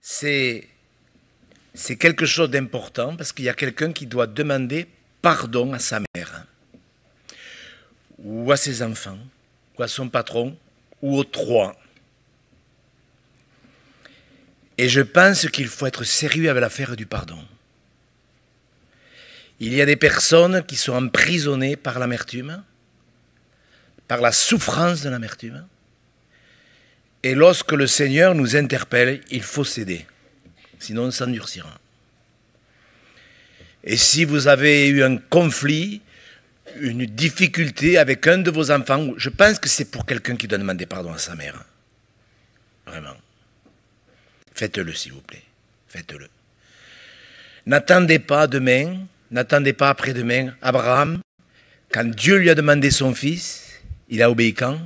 c'est quelque chose d'important parce qu'il y a quelqu'un qui doit demander pardon à sa mère, ou à ses enfants, ou à son patron, ou aux trois. Et je pense qu'il faut être sérieux avec l'affaire du pardon. Il y a des personnes qui sont emprisonnées par l'amertume, par la souffrance de l'amertume. Et lorsque le Seigneur nous interpelle, il faut céder. Sinon on s'endurcira. Et si vous avez eu un conflit, une difficulté avec un de vos enfants, je pense que c'est pour quelqu'un qui doit demander pardon à sa mère. Vraiment. Faites-le, s'il vous plaît. Faites-le. N'attendez pas demain, n'attendez pas après-demain. Abraham, quand Dieu lui a demandé son fils, il a obéi quand?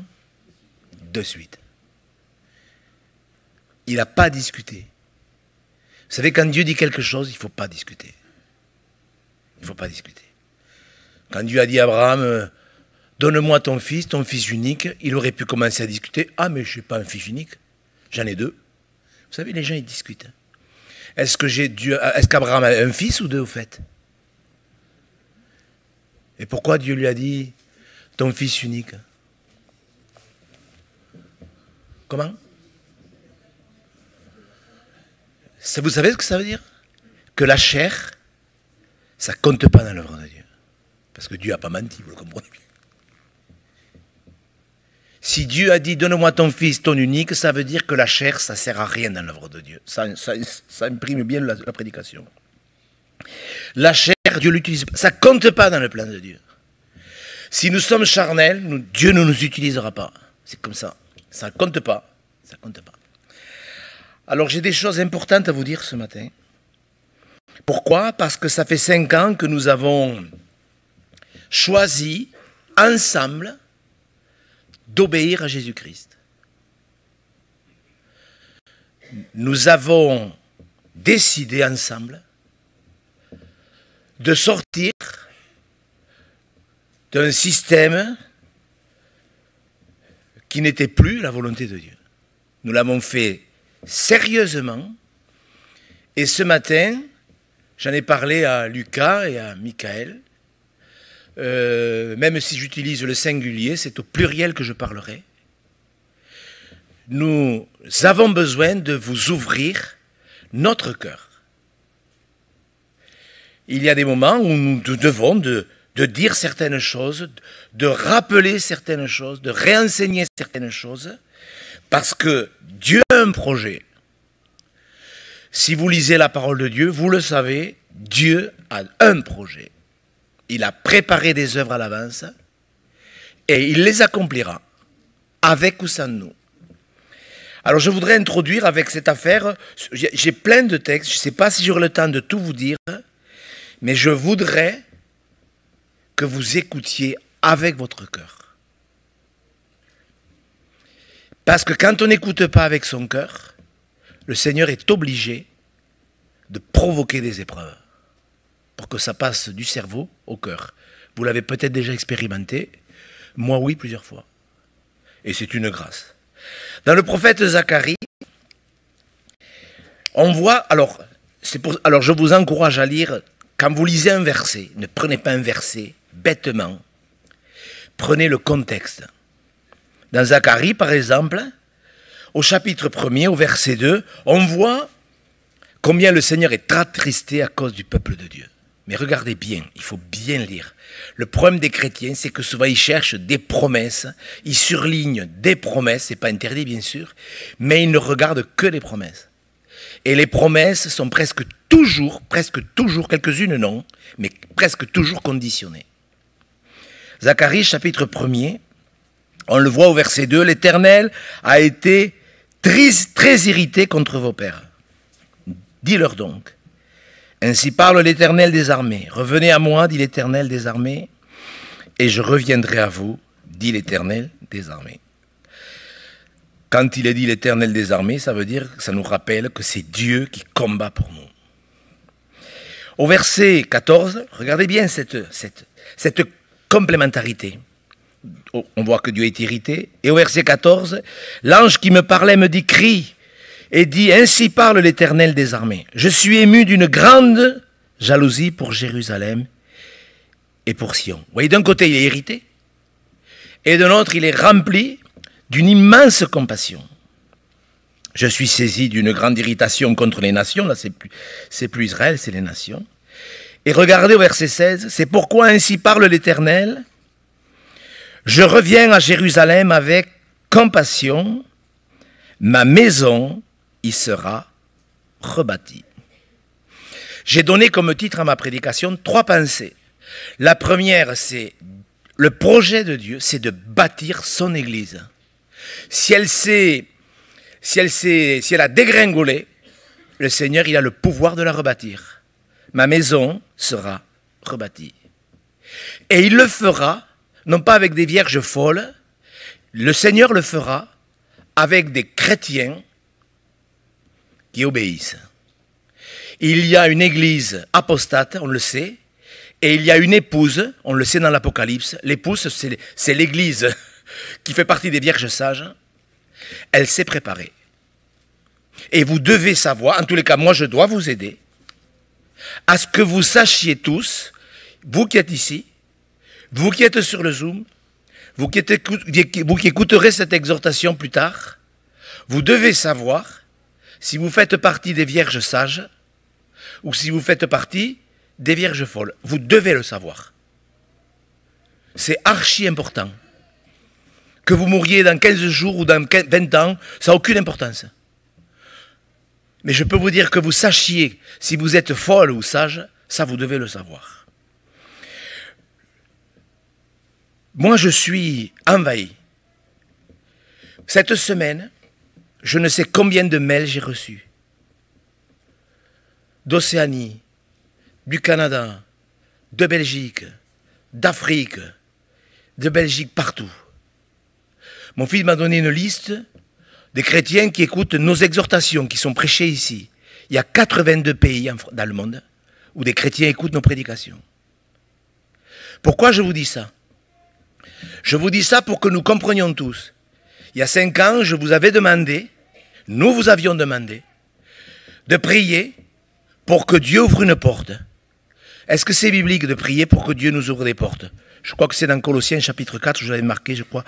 De suite. Il n'a pas discuté. Vous savez, quand Dieu dit quelque chose, il ne faut pas discuter. Il ne faut pas discuter. Quand Dieu a dit à Abraham, donne-moi ton fils unique, il aurait pu commencer à discuter. Ah, mais je n'ai pas un fils unique, j'en ai deux. Vous savez, les gens, ils discutent. Est-ce qu'Abraham a un fils ou deux, au fait? Et pourquoi Dieu lui a dit, ton fils unique? Comment? Vous savez ce que ça veut dire? Que la chair, ça ne compte pas dans l'œuvre de Dieu. Parce que Dieu n'a pas menti, vous le comprenez bien. Si Dieu a dit, donne-moi ton fils, ton unique, ça veut dire que la chair, ça ne sert à rien dans l'œuvre de Dieu. Ça imprime bien la prédication. La chair, Dieu l'utilise pas. Ça ne compte pas dans le plan de Dieu. Si nous sommes charnels, Dieu ne nous utilisera pas. C'est comme ça. Ça ne compte pas. Ça compte pas. Alors j'ai des choses importantes à vous dire ce matin. Pourquoi? Parce que ça fait 5 ans que nous avons choisi ensemble d'obéir à Jésus-Christ. Nous avons décidé ensemble de sortir d'un système qui n'était plus la volonté de Dieu. Nous l'avons fait sérieusement, et ce matin, j'en ai parlé à Lucas et à Michael. Même si j'utilise le singulier, c'est au pluriel que je parlerai. Nous avons besoin de vous ouvrir notre cœur. Il y a des moments où nous devons de dire certaines choses, de rappeler certaines choses, de réenseigner certaines choses, parce que Dieu a un projet. Si vous lisez la parole de Dieu, vous le savez, Dieu a un projet. Il a préparé des œuvres à l'avance et il les accomplira, avec ou sans nous. Alors je voudrais introduire avec cette affaire, j'ai plein de textes, je ne sais pas si j'aurai le temps de tout vous dire, mais je voudrais que vous écoutiez avec votre cœur. Parce que quand on n'écoute pas avec son cœur, le Seigneur est obligé de provoquer des épreuves pour que ça passe du cerveau au cœur. Vous l'avez peut-être déjà expérimenté, moi oui, plusieurs fois. Et c'est une grâce. Dans le prophète Zacharie, on voit, alors je vous encourage à lire, quand vous lisez un verset, ne prenez pas un verset bêtement, prenez le contexte. Dans Zacharie, par exemple, au chapitre 1er, au verset 2, on voit combien le Seigneur est attristé à cause du peuple de Dieu. Mais regardez bien, il faut bien lire. Le problème des chrétiens, c'est que souvent ils cherchent des promesses, ils surlignent des promesses, c'est pas interdit bien sûr, mais ils ne regardent que les promesses. Et les promesses sont presque toujours, quelques-unes non, mais presque toujours conditionnées. Zacharie, chapitre 1er, on le voit au verset 2, l'Éternel a été très irrité contre vos pères. Dis-leur donc, ainsi parle l'Éternel des armées. Revenez à moi, dit l'Éternel des armées, et je reviendrai à vous, dit l'Éternel des armées. Quand il est dit l'Éternel des armées, ça veut dire, ça nous rappelle que c'est Dieu qui combat pour nous. Au verset 14, regardez bien cette complémentarité. On voit que Dieu est irrité. Et au verset 14, l'ange qui me parlait me dit, crie. et dit, ainsi parle l'Éternel des armées. Je suis ému d'une grande jalousie pour Jérusalem et pour Sion. Vous voyez, d'un côté, il est irrité, et de l'autre, il est rempli d'une immense compassion. Je suis saisi d'une grande irritation contre les nations. Là, c'est plus Israël, c'est les nations. Et regardez au verset 16, c'est pourquoi ainsi parle l'Éternel. Je reviens à Jérusalem avec compassion, ma maison y sera rebâtie. J'ai donné comme titre à ma prédication 3 pensées. La première, c'est le projet de Dieu, c'est de bâtir son Église. Si elle a dégringolé, le Seigneur, il a le pouvoir de la rebâtir. Ma maison sera rebâtie. Et il le fera, non pas avec des vierges folles, le Seigneur le fera avec des chrétiens qui obéissent. Il y a une église apostate, on le sait, et il y a une épouse, on le sait dans l'Apocalypse. L'épouse, c'est l'église qui fait partie des vierges sages. Elle s'est préparée. Et vous devez savoir, en tous les cas, moi je dois vous aider, à ce que vous sachiez tous, vous qui êtes ici, vous qui êtes sur le Zoom, vous qui écouterez cette exhortation plus tard, vous devez savoir si vous faites partie des vierges sages ou si vous faites partie des vierges folles. Vous devez le savoir. C'est archi important. Que vous mouriez dans 15 jours ou dans 20 ans, ça n'a aucune importance. Mais je peux vous dire que vous sachiez si vous êtes folle ou sage, ça vous devez le savoir. Moi, je suis envahi. Cette semaine, je ne sais combien de mails j'ai reçus. D'Océanie, du Canada, de Belgique, d'Afrique, de Belgique, partout. Mon fils m'a donné une liste des chrétiens qui écoutent nos exhortations, qui sont prêchées ici. Il y a 82 pays dans le monde où des chrétiens écoutent nos prédications. Pourquoi je vous dis ça? Je vous dis ça pour que nous comprenions tous. Il y a 5 ans, je vous avais demandé, nous vous avions demandé, de prier pour que Dieu ouvre une porte. Est-ce que c'est biblique de prier pour que Dieu nous ouvre des portes? Je crois que c'est dans Colossiens chapitre 4, je l'avais marqué, je crois.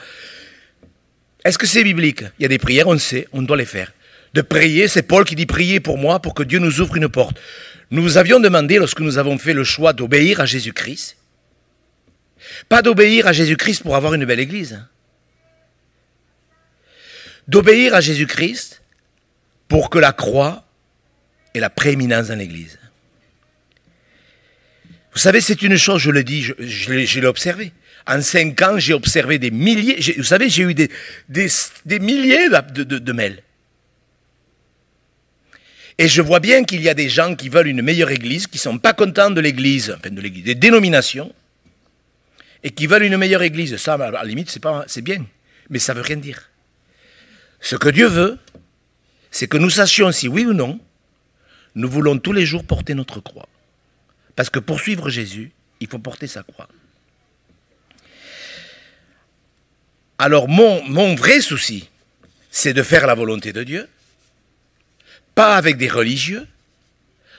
Est-ce que c'est biblique? Il y a des prières, on sait, on doit les faire. De prier, c'est Paul qui dit prier pour moi, pour que Dieu nous ouvre une porte. Nous vous avions demandé, lorsque nous avons fait le choix d'obéir à Jésus-Christ, pas d'obéir à Jésus-Christ pour avoir une belle église, d'obéir à Jésus-Christ pour que la croix ait la prééminence dans l'église. Vous savez, c'est une chose, je le dis, je l'ai observé. En 5 ans, j'ai observé des milliers, vous savez, j'ai eu des milliers de mails. Et je vois bien qu'il y a des gens qui veulent une meilleure église, qui ne sont pas contents de l'église, enfin de l'église, des dénominations, et qui veulent une meilleure église. Ça, à la limite, c'est bien, mais ça ne veut rien dire. Ce que Dieu veut, c'est que nous sachions si oui ou non, nous voulons tous les jours porter notre croix. Parce que pour suivre Jésus, il faut porter sa croix. Alors mon vrai souci, c'est de faire la volonté de Dieu, pas avec des religieux,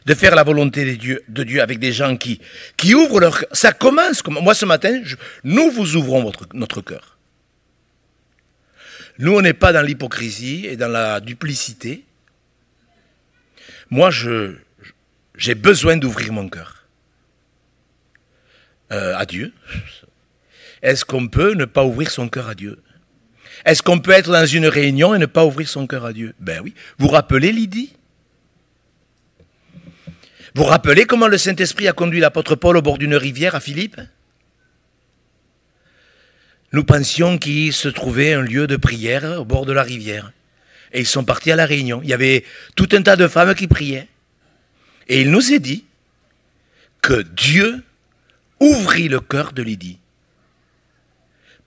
de faire la volonté de Dieu avec des gens qui ouvrent leur cœur. Ça commence comme moi ce matin, nous vous ouvrons notre cœur. Nous, on n'est pas dans l'hypocrisie et dans la duplicité. Moi, j'ai besoin d'ouvrir mon cœur à Dieu. Est-ce qu'on peut ne pas ouvrir son cœur à Dieu? Est-ce qu'on peut être dans une réunion et ne pas ouvrir son cœur à Dieu? Ben oui. Vous rappelez Lydie? Vous rappelez comment le Saint-Esprit a conduit l'apôtre Paul au bord d'une rivière à Philippe? Nous pensions qu'il se trouvait un lieu de prière au bord de la rivière. Et ils sont partis à la réunion. Il y avait tout un tas de femmes qui priaient. Et il nous est dit que Dieu ouvrit le cœur de Lydie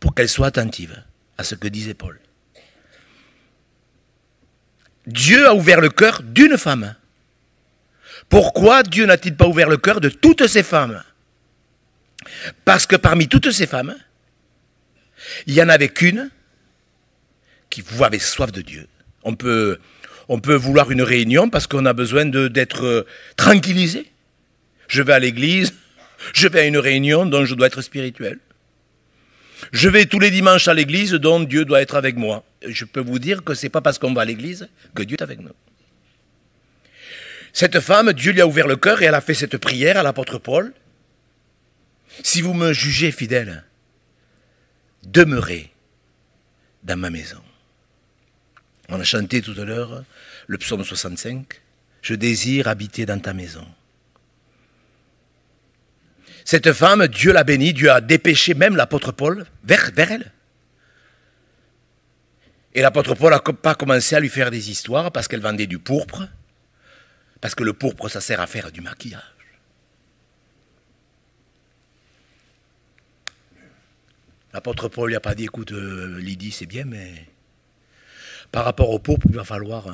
pour qu'elle soit attentive à ce que disait Paul. Dieu a ouvert le cœur d'une femme. Pourquoi Dieu n'a-t-il pas ouvert le cœur de toutes ces femmes? Parce que parmi toutes ces femmes, il n'y en avait qu'une qui avait soif de Dieu. On peut On peut vouloir une réunion parce qu'on a besoin d'être tranquillisé. Je vais à l'église, je vais à une réunion dont je dois être spirituel. Je vais tous les dimanches à l'église dont Dieu doit être avec moi. Je peux vous dire que ce n'est pas parce qu'on va à l'église que Dieu est avec nous. Cette femme, Dieu lui a ouvert le cœur et elle a fait cette prière à l'apôtre Paul. Si vous me jugez fidèle, demeurez dans ma maison. On a chanté tout à l'heure le psaume 65. Je désire habiter dans ta maison. Cette femme, Dieu l'a bénie, Dieu a dépêché même l'apôtre Paul vers elle. Et l'apôtre Paul n'a pas commencé à lui faire des histoires parce qu'elle vendait du pourpre. Parce que le pourpre, ça sert à faire du maquillage. L'apôtre Paul lui a pas dit, écoute, Lydie, c'est bien, mais par rapport au pourpre, il va falloir...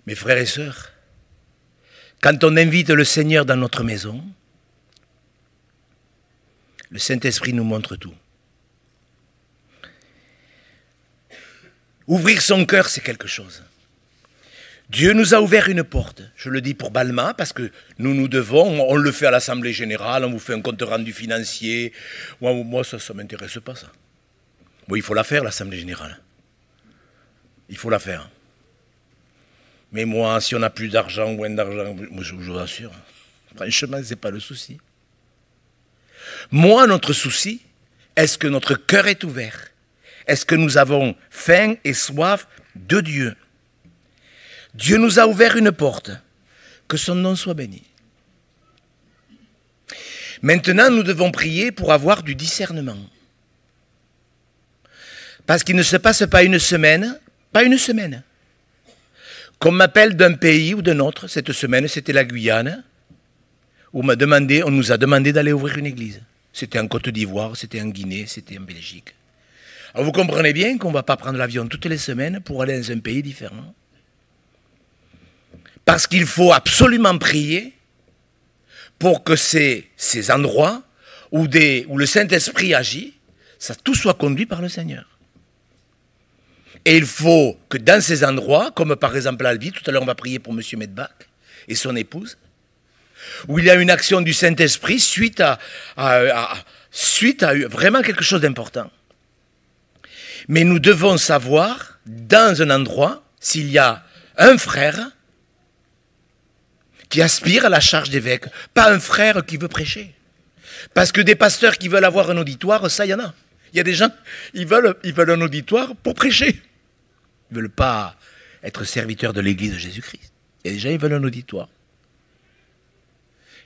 Mes frères et sœurs, quand on invite le Seigneur dans notre maison, le Saint-Esprit nous montre tout. Ouvrir son cœur, c'est quelque chose. Dieu nous a ouvert une porte. Je le dis pour Balma, parce que nous devons, on le fait à l'Assemblée Générale, on vous fait un compte rendu financier. Moi ça ne m'intéresse pas, ça. Bon, il faut la faire, l'Assemblée Générale. Il faut la faire. Mais moi, si on n'a plus d'argent ou moins d'argent, je vous assure, franchement, ce n'est pas le souci. Moi, notre souci, est-ce que notre cœur est ouvert? Est-ce que nous avons faim et soif de Dieu? Dieu nous a ouvert une porte. Que son nom soit béni. Maintenant, nous devons prier pour avoir du discernement. Parce qu'il ne se passe pas une semaine, qu'on m'appelle d'un pays ou d'un autre. Cette semaine, c'était la Guyane, où on nous a demandé d'aller ouvrir une église. C'était en Côte d'Ivoire, c'était en Guinée, c'était en Belgique. Alors vous comprenez bien qu'on ne va pas prendre l'avion toutes les semaines pour aller dans un pays différent. Parce qu'il faut absolument prier pour que ces endroits où le Saint-Esprit agit, ça tout soit conduit par le Seigneur. Et il faut que dans ces endroits, comme par exemple Albi, tout à l'heure on va prier pour M. Medbach et son épouse, où il y a une action du Saint-Esprit suite à vraiment quelque chose d'important. Mais nous devons savoir, dans un endroit, s'il y a un frère qui aspire à la charge d'évêque, pas un frère qui veut prêcher. Parce que des pasteurs qui veulent avoir un auditoire, ça, il y en a. Il y a des gens, ils veulent un auditoire pour prêcher. Ils ne veulent pas être serviteurs de l'Église de Jésus-Christ. Il y a des gens, ils veulent un auditoire.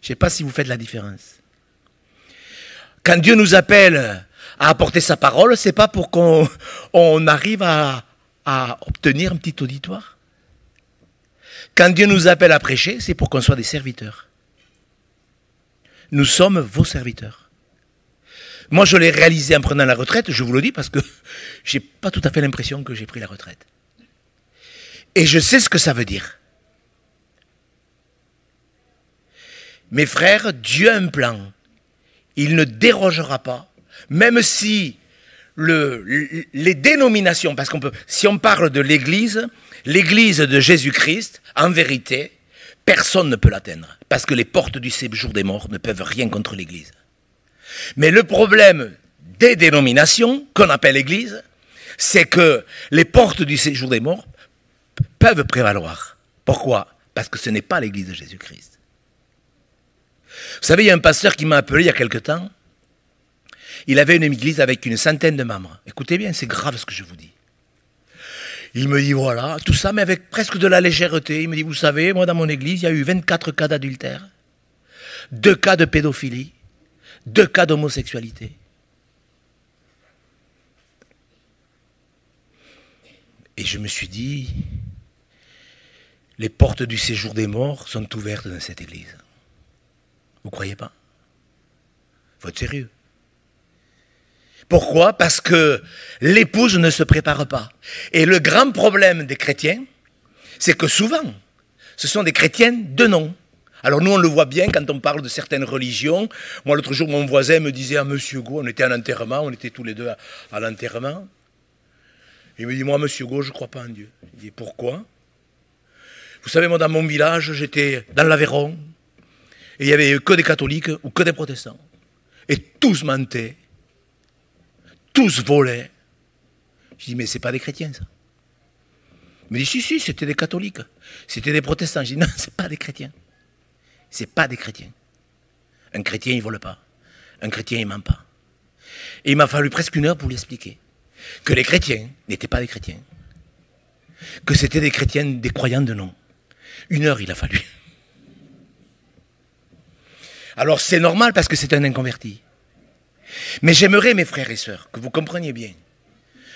Je ne sais pas si vous faites la différence. Quand Dieu nous appelle à apporter sa parole, ce n'est pas pour qu'on arrive à obtenir un petit auditoire. Quand Dieu nous appelle à prêcher, c'est pour qu'on soit des serviteurs. Nous sommes vos serviteurs. Moi, je l'ai réalisé en prenant la retraite, je vous le dis, parce que je n'ai pas tout à fait l'impression que j'ai pris la retraite. Et je sais ce que ça veut dire. Mes frères, Dieu a un plan. Il ne dérogera pas, même si les dénominations, parce si on parle de l'Église de Jésus-Christ, en vérité, personne ne peut l'atteindre, parce que les portes du séjour des morts ne peuvent rien contre l'Église. Mais le problème des dénominations, qu'on appelle Église, c'est que les portes du séjour des morts peuvent prévaloir. Pourquoi? Parce que ce n'est pas l'Église de Jésus-Christ. Vous savez, il y a un pasteur qui m'a appelé il y a quelque temps. Il avait une église avec une centaine de membres. Écoutez bien, c'est grave ce que je vous dis. Il me dit, voilà, tout ça, mais avec presque de la légèreté. Il me dit, vous savez, moi, dans mon église, il y a eu 24 cas d'adultère, 2 cas de pédophilie, 2 cas d'homosexualité. Et je me suis dit, les portes du séjour des morts sont ouvertes dans cette église. Vous ne croyez pas? Il faut être sérieux. Pourquoi? Parce que l'épouse ne se prépare pas. Et le grand problème des chrétiens, c'est que souvent, ce sont des chrétiens de nom. Alors nous, on le voit bien quand on parle de certaines religions. Moi, l'autre jour, mon voisin me disait à Monsieur Go, on était à l'enterrement, on était tous les deux à l'enterrement. Il me dit, moi, Monsieur Go, je ne crois pas en Dieu. Il dit, pourquoi? Vous savez, moi, dans mon village, j'étais dans l'Aveyron, et il n'y avait que des catholiques ou que des protestants. Et tous mentaient, tous volaient. Je dis, mais c'est pas des chrétiens, ça. Il me dit, si, c'était des catholiques, c'était des protestants. Je dis, non, c'est pas des chrétiens. C'est pas des chrétiens. Un chrétien, il ne vole pas. Un chrétien, il ne ment pas. Et il m'a fallu presque une heure pour lui expliquer que les chrétiens n'étaient pas des chrétiens. Que c'était des chrétiens, des croyants de nom. Une heure, il a fallu. Alors c'est normal parce que c'est un inconverti. Mais j'aimerais, mes frères et sœurs, que vous compreniez bien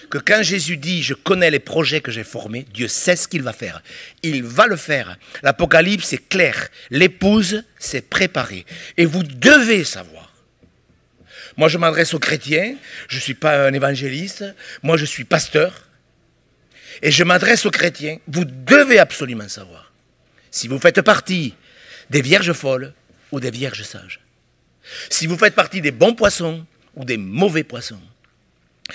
que quand Jésus dit « Je connais les projets que j'ai formés », Dieu sait ce qu'il va faire. Il va le faire. L'Apocalypse est clair. L'épouse s'est préparée. Et vous devez savoir. Moi, je m'adresse aux chrétiens. Je ne suis pas un évangéliste. Moi, je suis pasteur. Et je m'adresse aux chrétiens. Vous devez absolument savoir si vous faites partie des vierges folles ou des vierges sages. Si vous faites partie des bons poissons ou des mauvais poissons.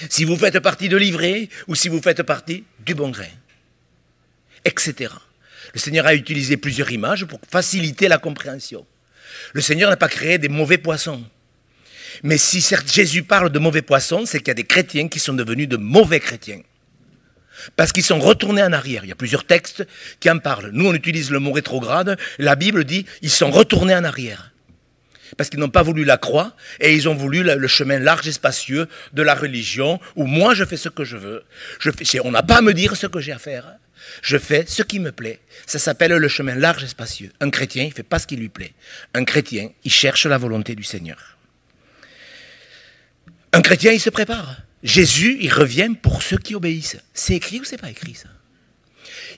Si vous faites partie de l'ivrée ou si vous faites partie du bon grain, etc. Le Seigneur a utilisé plusieurs images pour faciliter la compréhension. Le Seigneur n'a pas créé des mauvais poissons. Mais si certes Jésus parle de mauvais poissons, c'est qu'il y a des chrétiens qui sont devenus de mauvais chrétiens. Parce qu'ils sont retournés en arrière. Il y a plusieurs textes qui en parlent. Nous, on utilise le mot rétrograde. La Bible dit ils sont retournés en arrière. Parce qu'ils n'ont pas voulu la croix et ils ont voulu le chemin large et spacieux de la religion où moi je fais ce que je veux. On n'a pas à me dire ce que j'ai à faire. Je fais ce qui me plaît. Ça s'appelle le chemin large et spacieux. Un chrétien, il ne fait pas ce qui lui plaît. Un chrétien, il cherche la volonté du Seigneur. Un chrétien, il se prépare. Jésus, il revient pour ceux qui obéissent. C'est écrit ou c'est pas écrit ça?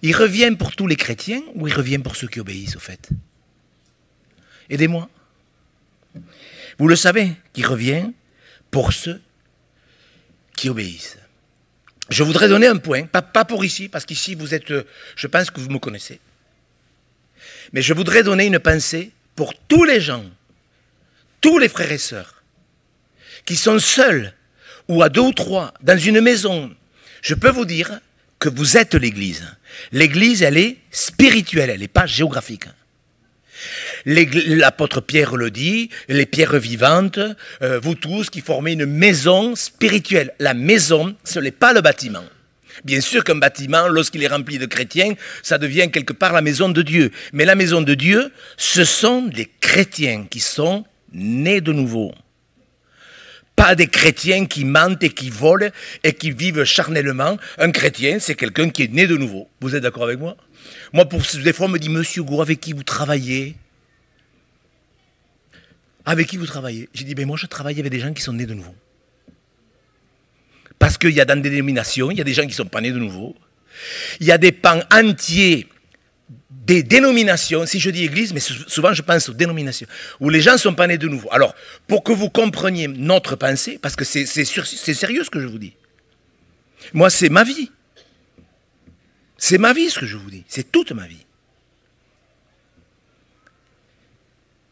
Il revient pour tous les chrétiens ou il revient pour ceux qui obéissent au fait? Aidez-moi. Vous le savez, qu'il revient pour ceux qui obéissent. Je voudrais donner un point, pas pour ici, parce qu'ici vous êtes, je pense que vous me connaissez. Mais je voudrais donner une pensée pour tous les gens, tous les frères et sœurs, qui sont seuls, ou à 2 ou 3, dans une maison. Je peux vous dire que vous êtes l'Église. L'Église, elle est spirituelle, elle n'est pas géographique. L'apôtre Pierre le dit, les pierres vivantes, vous tous qui formez une maison spirituelle. La maison, ce n'est pas le bâtiment. Bien sûr qu'un bâtiment, lorsqu'il est rempli de chrétiens, ça devient quelque part la maison de Dieu. Mais la maison de Dieu, ce sont des chrétiens qui sont nés de nouveau. Pas des chrétiens qui mentent et qui volent et qui vivent charnellement. Un chrétien, c'est quelqu'un qui est né de nouveau. Vous êtes d'accord avec moi? Moi, des fois, on me dit, Monsieur Gou, avec qui vous travaillez? Avec qui vous travaillez? J'ai dit, ben moi, je travaille avec des gens qui sont nés de nouveau. Parce qu'il y a dans des dénominations, il y a des gens qui ne sont pas nés de nouveau. Il y a des pans entiers des dénominations, si je dis église, mais souvent je pense aux dénominations, où les gens ne sont pas nés de nouveau. Alors, pour que vous compreniez notre pensée, parce que c'est sérieux ce que je vous dis. Moi, c'est ma vie. C'est ma vie ce que je vous dis. C'est toute ma vie.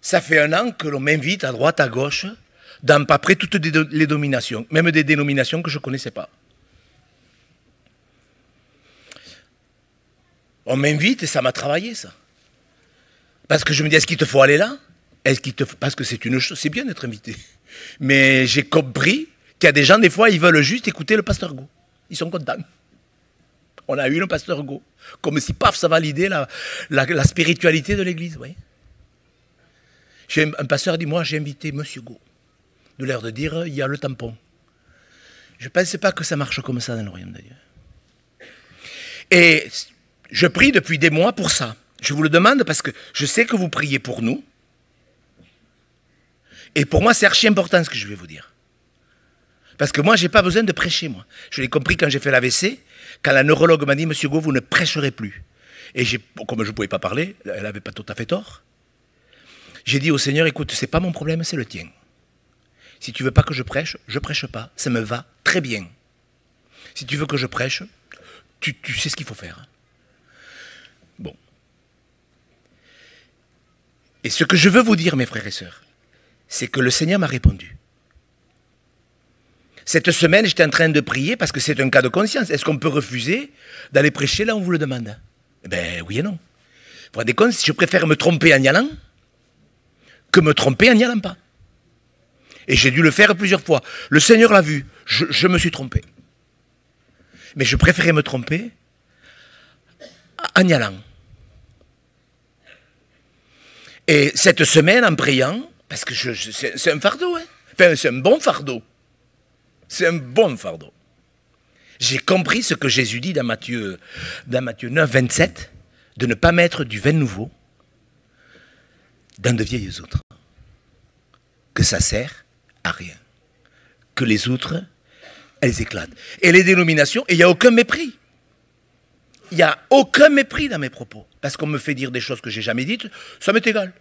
Ça fait 1 an que l'on m'invite à droite, à gauche, dans à peu près toutes les dominations, même des dénominations que je ne connaissais pas. On m'invite et ça m'a travaillé, ça. Parce que je me dis, est-ce qu'il te faut aller là? Parce que c'est une chose, c'est bien d'être invité. Mais j'ai compris qu'il y a des gens, des fois, ils veulent juste écouter le pasteur Go. Ils sont contents. On a eu le pasteur Go. Comme si, paf, ça validait la spiritualité de l'église, vous voyez. Un pasteur dit, moi, j'ai invité Monsieur Go. De l'air de dire, il y a le tampon. Je ne pensais pas que ça marche comme ça dans le royaume de Dieu. Et je prie depuis des mois pour ça. Je vous le demande parce que je sais que vous priez pour nous. Et pour moi, c'est archi important ce que je vais vous dire. Parce que moi, je n'ai pas besoin de prêcher, moi. Je l'ai compris quand j'ai fait l'AVC, quand la neurologue m'a dit, Monsieur Go, vous ne prêcherez plus. Et comme je ne pouvais pas parler, elle n'avait pas tout à fait tort. J'ai dit au Seigneur, écoute, ce n'est pas mon problème, c'est le tien. Si tu ne veux pas que je prêche pas. Ça me va très bien. Si tu veux que je prêche, tu sais ce qu'il faut faire. Bon. Et ce que je veux vous dire, mes frères et sœurs, c'est que le Seigneur m'a répondu. Cette semaine, j'étais en train de prier parce que c'est un cas de conscience. Est-ce qu'on peut refuser d'aller prêcher là où on vous le demande? Eh bien, oui et non. vous rendez compte, je préfère me tromper en y allant que me tromper en n'y allant pas. Et j'ai dû le faire plusieurs fois. Le Seigneur l'a vu, je me suis trompé. Mais je préférais me tromper en y allant. Et cette semaine, en priant, parce que c'est un fardeau, hein. Enfin, c'est un bon fardeau. C'est un bon fardeau. J'ai compris ce que Jésus dit dans Matthieu 9, 27, de ne pas mettre du vin nouveau dans de vieilles outres. Que ça sert à rien. Que les outres, elles éclatent. Et les dénominations, et il n'y a aucun mépris. Il n'y a aucun mépris dans mes propos. Parce qu'on me fait dire des choses que je n'ai jamais dites, ça m'est égal.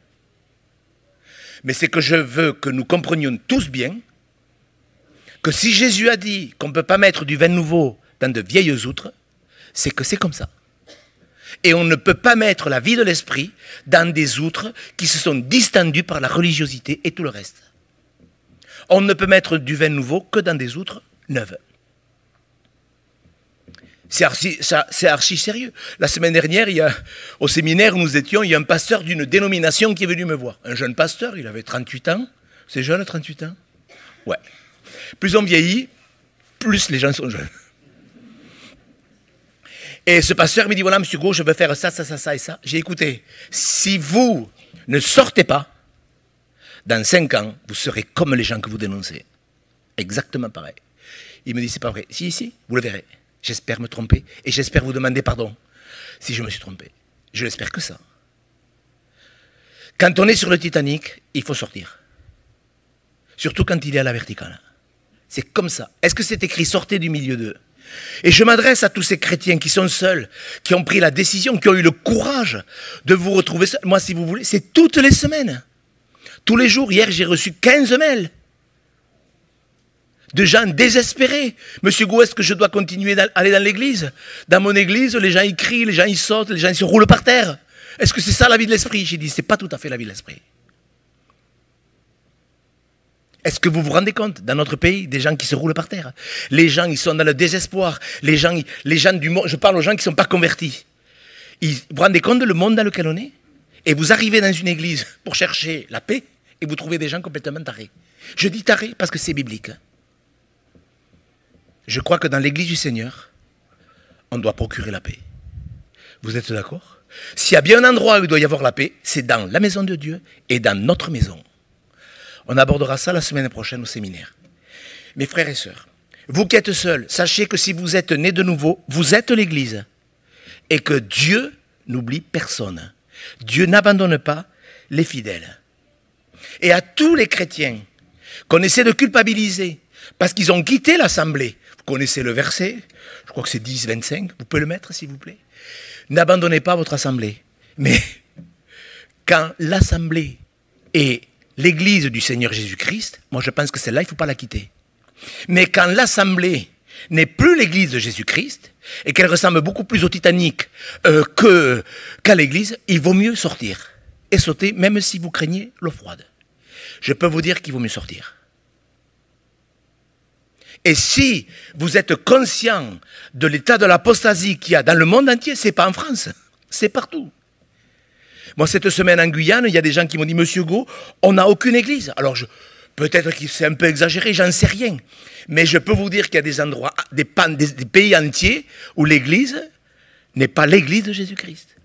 Mais c'est que je veux que nous comprenions tous bien que si Jésus a dit qu'on ne peut pas mettre du vin nouveau dans de vieilles outres, c'est que c'est comme ça. Et on ne peut pas mettre la vie de l'esprit dans des outres qui se sont distendues par la religiosité et tout le reste. On ne peut mettre du vin nouveau que dans des outres neuves. C'est archi sérieux. La semaine dernière, au séminaire où nous étions, il y a un pasteur d'une dénomination qui est venu me voir. Un jeune pasteur, il avait 38 ans. C'est jeune, 38 ans? Ouais. Plus on vieillit, plus les gens sont jeunes. Et ce pasteur me dit, voilà, monsieur Gros, je veux faire ça, ça, ça, ça et ça. J'ai écouté, si vous ne sortez pas, dans 5 ans, vous serez comme les gens que vous dénoncez. Exactement pareil. Il me dit, c'est pas vrai. Si, vous le verrez. J'espère me tromper et j'espère vous demander pardon si je me suis trompé. Je n'espère que ça. Quand on est sur le Titanic, il faut sortir. Surtout quand il est à la verticale. C'est comme ça. Est-ce que c'est écrit « sortez du milieu d'eux » ? Et je m'adresse à tous ces chrétiens qui sont seuls, qui ont pris la décision, qui ont eu le courage de vous retrouver seuls. Moi, si vous voulez, c'est toutes les semaines. Tous les jours. Hier, j'ai reçu 15 mails de gens désespérés. Monsieur Gou, est-ce que je dois continuer d'aller dans l'église? Dans mon église, les gens ils crient, les gens ils sautent, les gens ils se roulent par terre. Est-ce que c'est ça la vie de l'esprit? J'ai dit, c'est pas tout à fait la vie de l'esprit. Est-ce que vous vous rendez compte, dans notre pays, des gens qui se roulent par terre? Les gens, ils sont dans le désespoir. Les gens du monde, je parle aux gens qui ne sont pas convertis. Vous vous rendez compte de le monde dans lequel on est? Et vous arrivez dans une église pour chercher la paix, et vous trouvez des gens complètement tarés. Je dis tarés parce que c'est biblique. Je crois que dans l'église du Seigneur, on doit procurer la paix. Vous êtes d'accord? S'il y a bien un endroit où il doit y avoir la paix, c'est dans la maison de Dieu et dans notre maison. On abordera ça la semaine prochaine au séminaire. Mes frères et sœurs, vous qui êtes seuls, sachez que si vous êtes nés de nouveau, vous êtes l'Église. Et que Dieu n'oublie personne. Dieu n'abandonne pas les fidèles. Et à tous les chrétiens qu'on essaie de culpabiliser parce qu'ils ont quitté l'assemblée, vous connaissez le verset, je crois que c'est 10, 25, vous pouvez le mettre s'il vous plaît. N'abandonnez pas votre assemblée. Mais quand l'assemblée est l'église du Seigneur Jésus-Christ, moi je pense que celle-là, il ne faut pas la quitter. Mais quand l'assemblée n'est plus l'église de Jésus-Christ, et qu'elle ressemble beaucoup plus au Titanic qu'à l'église, il vaut mieux sortir et sauter, même si vous craignez l'eau froide. Je peux vous dire qu'il vaut mieux sortir. Et si vous êtes conscient de l'état de l'apostasie qu'il y a dans le monde entier, ce n'est pas en France, c'est partout. Moi, cette semaine en Guyane, il y a des gens qui m'ont dit « Monsieur Gau, on n'a aucune église ». Alors, peut-être que c'est un peu exagéré, j'en sais rien. Mais je peux vous dire qu'il y a des endroits, des pays entiers où l'église n'est pas l'église de Jésus-Christ.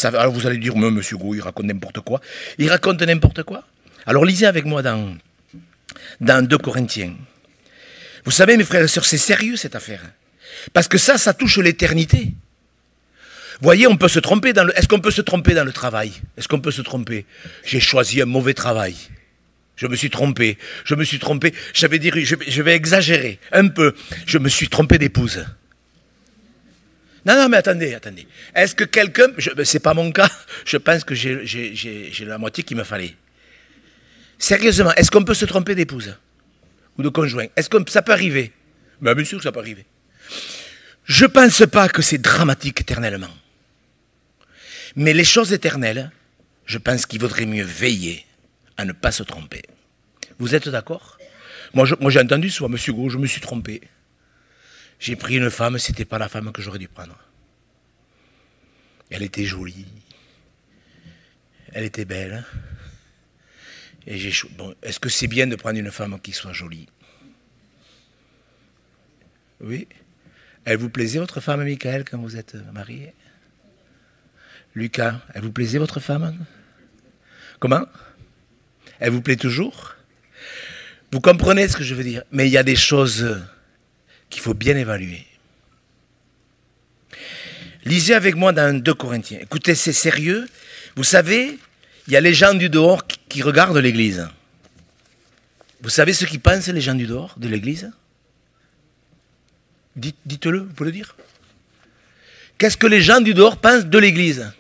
Alors vous allez dire « Monsieur Gau, il raconte n'importe quoi ». Il raconte n'importe quoi. Alors, lisez avec moi dans 2 Corinthiens. Vous savez, mes frères et sœurs, c'est sérieux cette affaire. Parce que ça touche l'éternité. Vous voyez, on peut se tromper dans le... Est-ce qu'on peut se tromper dans le travail? Est-ce qu'on peut se tromper? J'ai choisi un mauvais travail. Je me suis trompé. J'avais dit, je vais exagérer un peu. Je me suis trompé d'épouse. Non, mais attendez. Est-ce que quelqu'un... C'est pas mon cas. Je pense que j'ai la moitié qu'il me fallait. Sérieusement, est-ce qu'on peut se tromper d'épouse? Ou de conjoint? Est-ce que ça peut arriver? Mais bien sûr que ça peut arriver. Je ne pense pas que c'est dramatique éternellement. Mais les choses éternelles, je pense qu'il vaudrait mieux veiller à ne pas se tromper. Vous êtes d'accord? Moi j'ai entendu souvent, Monsieur Gau, je me suis trompé. J'ai pris une femme, ce n'était pas la femme que j'aurais dû prendre. Elle était jolie. Elle était belle. Hein? Et bon, est-ce que c'est bien de prendre une femme qui soit jolie? Oui. Elle vous plaisait, votre femme, Michael, quand vous êtes marié? Lucas, elle vous plaisait, votre femme? Comment? Elle vous plaît toujours? Vous comprenez ce que je veux dire? Mais il y a des choses qu'il faut bien évaluer. Lisez avec moi dans 2 Corinthiens. Écoutez, c'est sérieux. Vous savez, il y a les gens du dehors qui regardent l'église. Vous savez ce qu'ils pensent, les gens du dehors de l'église? Dites-le, vous pouvez le dire. Qu'est-ce que les gens du dehors pensent de l'église?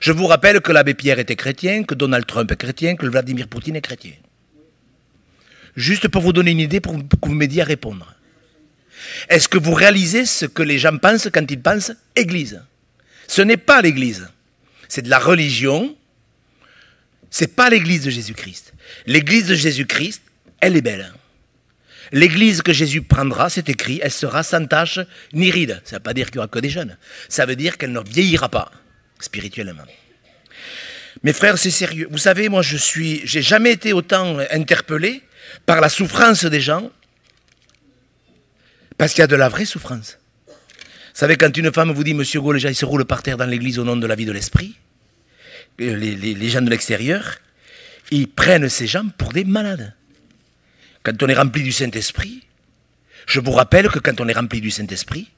Je vous rappelle que l'abbé Pierre était chrétien, que Donald Trump est chrétien, que Vladimir Poutine est chrétien. Juste pour vous donner une idée, pour que vous m'aidiez à répondre. Est-ce que vous réalisez ce que les gens pensent quand ils pensent église? Ce n'est pas l'église. C'est de la religion. Ce n'est pas l'église de Jésus-Christ. L'église de Jésus-Christ, elle est belle. L'église que Jésus prendra, c'est écrit, elle sera sans tache ni ride. Ça ne veut pas dire qu'il n'y aura que des jeunes. Ça veut dire qu'elle ne vieillira pas, spirituellement. Mes frères, c'est sérieux. Vous savez, moi, j'ai jamais été autant interpellé par la souffrance des gens, parce qu'il y a de la vraie souffrance. Vous savez, quand une femme vous dit, Monsieur Gaulle, il se roule par terre dans l'église au nom de la vie de l'esprit, les gens de l'extérieur, ils prennent ces gens pour des malades. Quand on est rempli du Saint-Esprit, je vous rappelle que quand on est rempli du Saint-Esprit,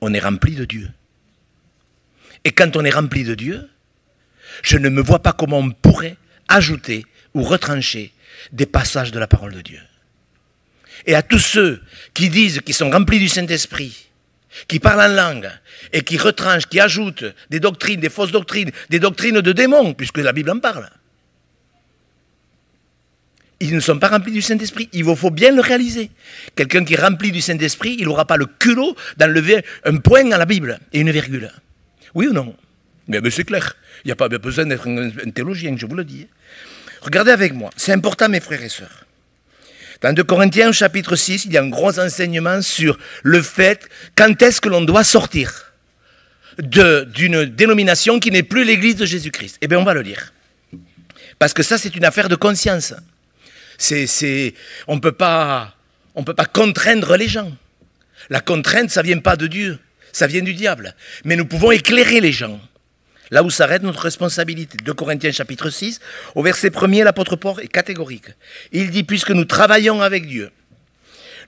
on est rempli de Dieu. Et quand on est rempli de Dieu, je ne me vois pas comment on pourrait ajouter ou retrancher des passages de la parole de Dieu. Et à tous ceux qui disent qu'ils sont remplis du Saint-Esprit, qui parlent en langue, et qui retranchent, qui ajoutent des doctrines, des fausses doctrines, des doctrines de démons, puisque la Bible en parle. Ils ne sont pas remplis du Saint-Esprit. Il faut bien le réaliser. Quelqu'un qui est rempli du Saint-Esprit, il n'aura pas le culot d'enlever un point à la Bible et une virgule. Oui ou non? Mais c'est clair. Il n'y a pas besoin d'être un théologien, je vous le dis. Regardez avec moi. C'est important, mes frères et sœurs. Dans 2 Corinthiens, chapitre 6, il y a un gros enseignement sur le fait quand est-ce que l'on doit sortir d'une dénomination qui n'est plus l'église de Jésus-Christ. Eh bien, on va le lire. Parce que ça, c'est une affaire de conscience. On ne peut pas contraindre les gens. La contrainte, ça ne vient pas de Dieu, ça vient du diable. Mais nous pouvons éclairer les gens. Là où s'arrête notre responsabilité. 2 Corinthiens chapitre 6, au verset 1er, l'apôtre Paul est catégorique. Il dit, puisque nous travaillons avec Dieu,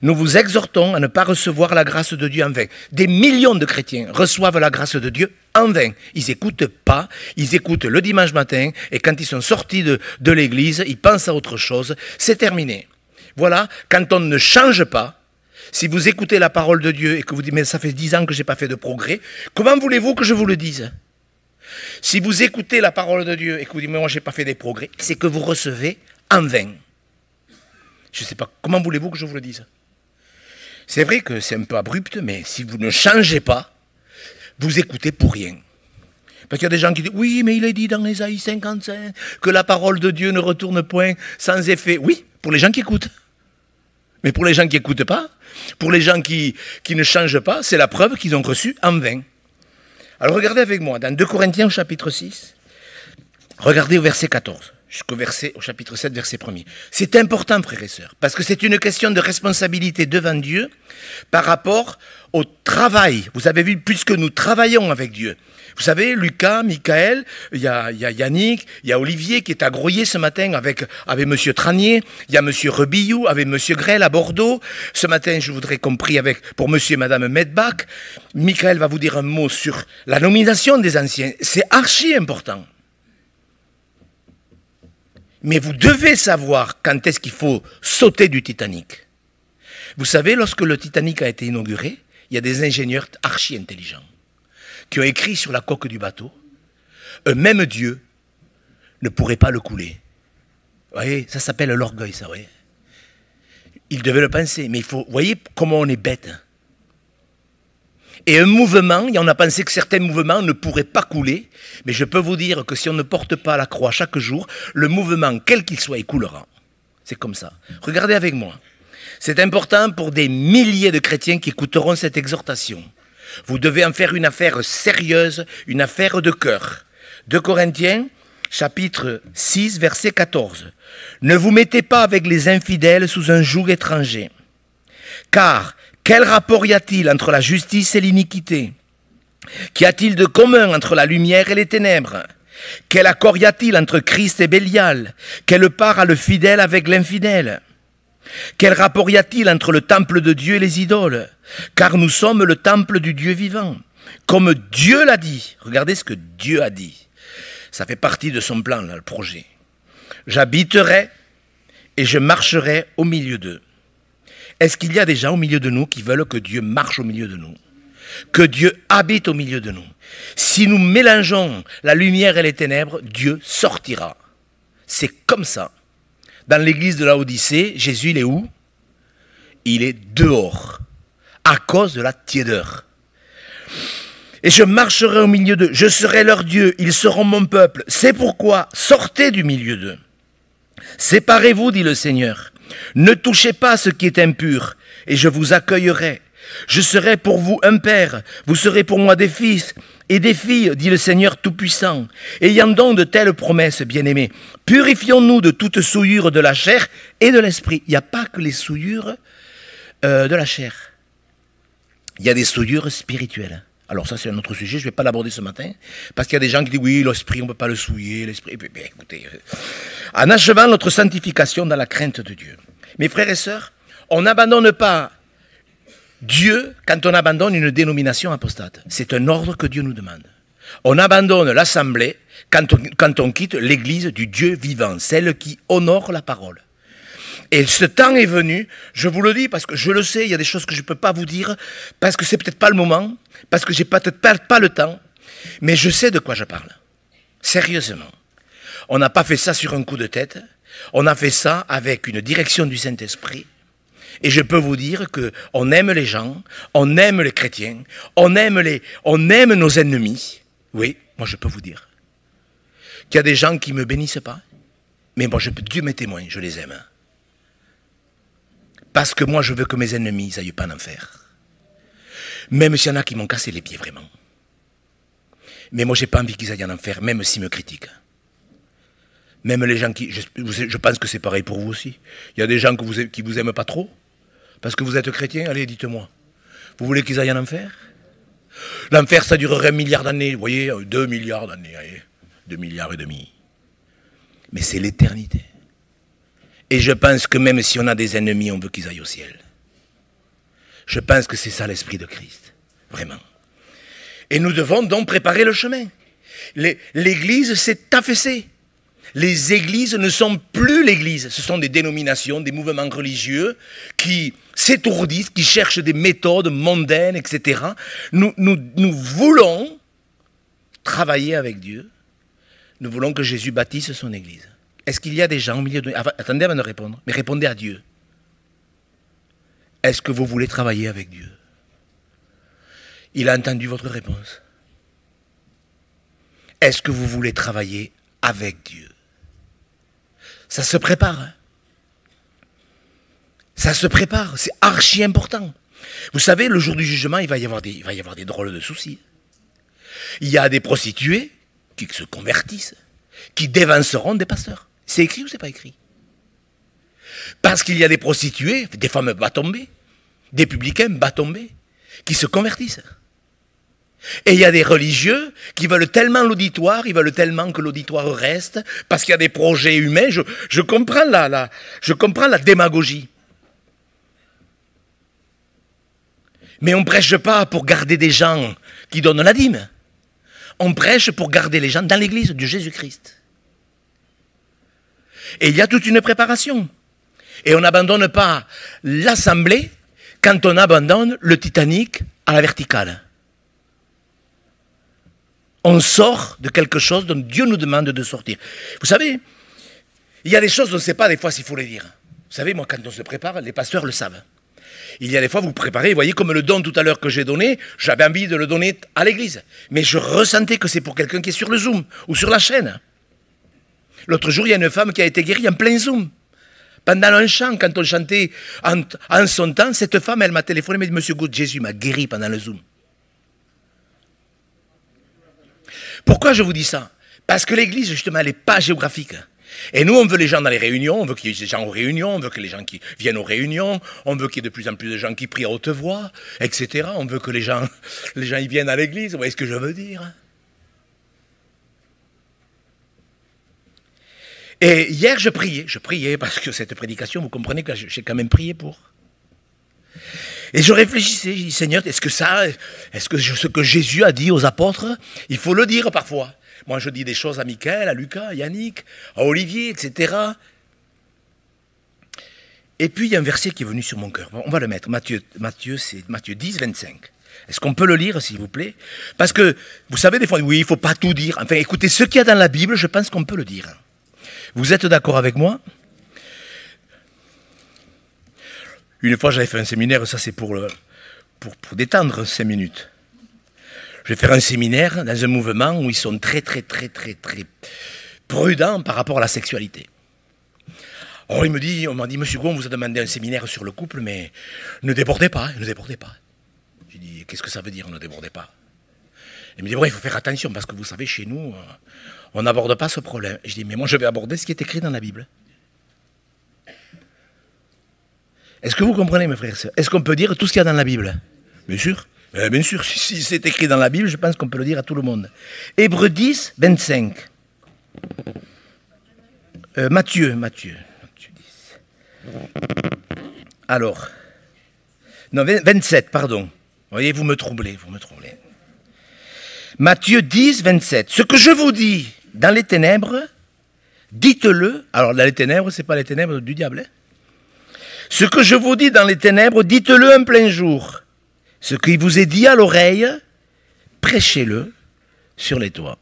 nous vous exhortons à ne pas recevoir la grâce de Dieu en vain. Des millions de chrétiens reçoivent la grâce de Dieu en vain. Ils n'écoutent pas, ils écoutent le dimanche matin, et quand ils sont sortis de l'église, ils pensent à autre chose. C'est terminé. Voilà, quand on ne change pas, si vous écoutez la parole de Dieu et que vous dites, mais ça fait 10 ans que je n'ai pas fait de progrès, comment voulez-vous que je vous le dise? Si vous écoutez la parole de Dieu et que vous dites, mais moi je n'ai pas fait des progrès, c'est que vous recevez en vain. Je ne sais pas, comment voulez-vous que je vous le dise? C'est vrai que c'est un peu abrupt, mais si vous ne changez pas, vous écoutez pour rien. Parce qu'il y a des gens qui disent, oui, mais il est dit dans Ésaïe 55 que la parole de Dieu ne retourne point sans effet. Oui, pour les gens qui écoutent. Mais pour les gens qui n'écoutent pas, pour les gens qui ne changent pas, c'est la preuve qu'ils ont reçu en vain. Alors regardez avec moi, dans 2 Corinthiens chapitre 6, regardez au verset 14, au chapitre 7, verset 1er. C'est important, frères et sœurs, parce que c'est une question de responsabilité devant Dieu par rapport au travail. Vous avez vu, puisque nous travaillons avec Dieu. Vous savez, Lucas, Michael, il y a Yannick, il y a Olivier qui est à Groyer ce matin avec M. Tranier, il y a M. Rebillou, avec M. Grel à Bordeaux. Ce matin, je voudrais qu'on prie pour M. et Mme Medbach. Michael va vous dire un mot sur la nomination des anciens. C'est archi important. Mais vous devez savoir quand est-ce qu'il faut sauter du Titanic. Vous savez, lorsque le Titanic a été inauguré, il y a des ingénieurs archi intelligents qui ont écrit sur la coque du bateau, un même Dieu ne pourrait pas le couler. Vous voyez, ça s'appelle l'orgueil, ça, vous voyez. Ils devaient le penser, mais il faut, vous voyez comment on est bête. Et un mouvement, on a pensé que certains mouvements ne pourraient pas couler, mais je peux vous dire que si on ne porte pas la croix chaque jour, le mouvement, quel qu'il soit, il coulera. C'est comme ça. Regardez avec moi. C'est important pour des milliers de chrétiens qui écouteront cette exhortation. Vous devez en faire une affaire sérieuse, une affaire de cœur. 2 Corinthiens, chapitre 6, verset 14. Ne vous mettez pas avec les infidèles sous un joug étranger. Car quel rapport y a-t-il entre la justice et l'iniquité? Qu'y a-t-il de commun entre la lumière et les ténèbres? Quel accord y a-t-il entre Christ et Bélial? Quelle part a le fidèle avec l'infidèle? Quel rapport y a-t-il entre le temple de Dieu et les idoles? Car nous sommes le temple du Dieu vivant. Comme Dieu l'a dit, regardez ce que Dieu a dit. Ça fait partie de son plan, là, le projet. J'habiterai et je marcherai au milieu d'eux. Est-ce qu'il y a des gens au milieu de nous qui veulent que Dieu marche au milieu de nous? Que Dieu habite au milieu de nous? Si nous mélangeons la lumière et les ténèbres, Dieu sortira. C'est comme ça. Dans l'église de Laodicée, Jésus, il est où? Il est dehors, à cause de la tiédeur. Et je marcherai au milieu d'eux, je serai leur Dieu, ils seront mon peuple. C'est pourquoi, sortez du milieu d'eux. Séparez-vous, dit le Seigneur. Ne touchez pas à ce qui est impur, et je vous accueillerai. Je serai pour vous un père, vous serez pour moi des fils et des filles, dit le Seigneur Tout-Puissant. Ayant donc de telles promesses, bien-aimés, purifions-nous de toute souillure de la chair et de l'esprit. Il n'y a pas que les souillures de la chair. Il y a des souillures spirituelles. Alors ça, c'est un autre sujet, je ne vais pas l'aborder ce matin, parce qu'il y a des gens qui disent, oui, l'esprit, on ne peut pas le souiller, l'esprit. Bien, écoutez, en achevant notre sanctification dans la crainte de Dieu. Mes frères et sœurs, on n'abandonne pas Dieu quand on abandonne une dénomination apostate. C'est un ordre que Dieu nous demande. On abandonne l'assemblée quand on quitte l'église du Dieu vivant, celle qui honore la parole. Et ce temps est venu, je vous le dis, parce que je le sais, il y a des choses que je ne peux pas vous dire, parce que c'est peut-être pas le moment, parce que j'ai peut-être pas le temps, mais je sais de quoi je parle. Sérieusement. On n'a pas fait ça sur un coup de tête, on a fait ça avec une direction du Saint-Esprit, et je peux vous dire qu'on aime les gens, on aime les chrétiens, on aime nos ennemis. Oui, moi je peux vous dire qu'il y a des gens qui ne me bénissent pas, mais moi Dieu m'est témoin, je les aime. Parce que moi, je veux que mes ennemis n'aillent pas en enfer. Même s'il y en a qui m'ont cassé les pieds, vraiment. Mais moi, je n'ai pas envie qu'ils aillent en enfer, même s'ils me critiquent. Même les gens qui... Je pense que c'est pareil pour vous aussi. Il y a des gens qui vous aiment pas trop, parce que vous êtes chrétien. Allez, dites-moi. Vous voulez qu'ils aillent en enfer? L'enfer, ça durerait 1 milliard d'années. Vous voyez, 2 milliards d'années. Allez, 2 milliards et demi. Mais c'est l'éternité. Et je pense que même si on a des ennemis, on veut qu'ils aillent au ciel. Je pense que c'est ça l'esprit de Christ. Vraiment. Et nous devons donc préparer le chemin. L'église s'est affaissée. Les églises ne sont plus l'église. Ce sont des dénominations, des mouvements religieux qui s'étourdissent, qui cherchent des méthodes mondaines, etc. Nous voulons travailler avec Dieu. Nous voulons que Jésus bâtisse son église. Est-ce qu'il y a des gens au milieu de... Attendez avant de répondre, mais répondez à Dieu. Est-ce que vous voulez travailler avec Dieu? Il a entendu votre réponse. Est-ce que vous voulez travailler avec Dieu? Ça se prépare. Hein? Ça se prépare, c'est archi important. Vous savez, le jour du jugement, il va y avoir des drôles de soucis. Il y a des prostituées qui se convertissent, qui dévanceront des pasteurs. C'est écrit ou c'est pas écrit? Parce qu'il y a des prostituées, des femmes bas-tombées, des publicains bas-tombés, qui se convertissent. Et il y a des religieux qui veulent tellement l'auditoire, ils veulent tellement que l'auditoire reste, parce qu'il y a des projets humains. Je comprends la démagogie. Mais on ne prêche pas pour garder des gens qui donnent la dîme. On prêche pour garder les gens dans l'église de Jésus-Christ. Et il y a toute une préparation. Et on n'abandonne pas l'assemblée quand on abandonne le Titanic à la verticale. On sort de quelque chose dont Dieu nous demande de sortir. Vous savez, il y a des choses on ne sait pas des fois s'il faut les dire. Vous savez, moi quand on se prépare, les pasteurs le savent. Il y a des fois, vous préparez, vous voyez, comme le don tout à l'heure que j'ai donné, j'avais envie de le donner à l'église. Mais je ressentais que c'est pour quelqu'un qui est sur le Zoom ou sur la chaîne. L'autre jour, il y a une femme qui a été guérie en plein Zoom. Pendant un chant, quand on chantait en son temps, cette femme, elle m'a téléphoné, elle m'a dit, Monsieur Gaud, Jésus m'a guéri pendant le Zoom. Pourquoi je vous dis ça? Parce que l'église, justement, elle n'est pas géographique. Et nous, on veut les gens dans les réunions, on veut qu'il y ait des gens aux réunions, on veut que les gens qui viennent aux réunions, on veut qu'il y ait de plus en plus de gens qui prient à haute voix, etc. On veut que les gens ils viennent à l'église, vous voyez ce que je veux dire? Et hier, je priais parce que cette prédication, vous comprenez que j'ai quand même prié pour. Et je réfléchissais, je dis, Seigneur, est-ce que ce que Jésus a dit aux apôtres, il faut le dire parfois? Moi, je dis des choses à Michael, à Lucas, à Yannick, à Olivier, etc. Et puis, il y a un verset qui est venu sur mon cœur. On va le mettre. C'est Matthieu 10, 25. Est-ce qu'on peut le lire, s'il vous plaît? Parce que, vous savez, des fois, oui, il ne faut pas tout dire. Enfin, écoutez, ce qu'il y a dans la Bible, je pense qu'on peut le dire. Vous êtes d'accord avec moi? Une fois, j'avais fait un séminaire, ça c'est pour détendre 5 minutes. Je vais faire un séminaire dans un mouvement où ils sont très prudents par rapport à la sexualité. Alors on m'a dit, Monsieur Gon, on vous a demandé un séminaire sur le couple, mais ne débordez pas, ne débordez pas. J'ai dit, qu'est-ce que ça veut dire, ne débordez pas? Il me dit, il faut faire attention, parce que vous savez, chez nous, on n'aborde pas ce problème. Je dis, mais moi je vais aborder ce qui est écrit dans la Bible. Est-ce que vous comprenez, mes frères et sœurs? Est-ce qu'on peut dire tout ce qu'il y a dans la Bible? Bien sûr. Bien sûr, si c'est écrit dans la Bible, je pense qu'on peut le dire à tout le monde. Hébreux 10, 25. Matthieu 10. Alors. Non, 27, pardon. Vous voyez, vous me troublez. Matthieu 10, 27. Ce que je vous dis dans les ténèbres, dites-le. Alors, dans les ténèbres, ce n'est pas les ténèbres du diable. Ce que je vous dis dans les ténèbres, dites-le en plein jour. Ce qui vous est dit à l'oreille, prêchez-le sur les toits.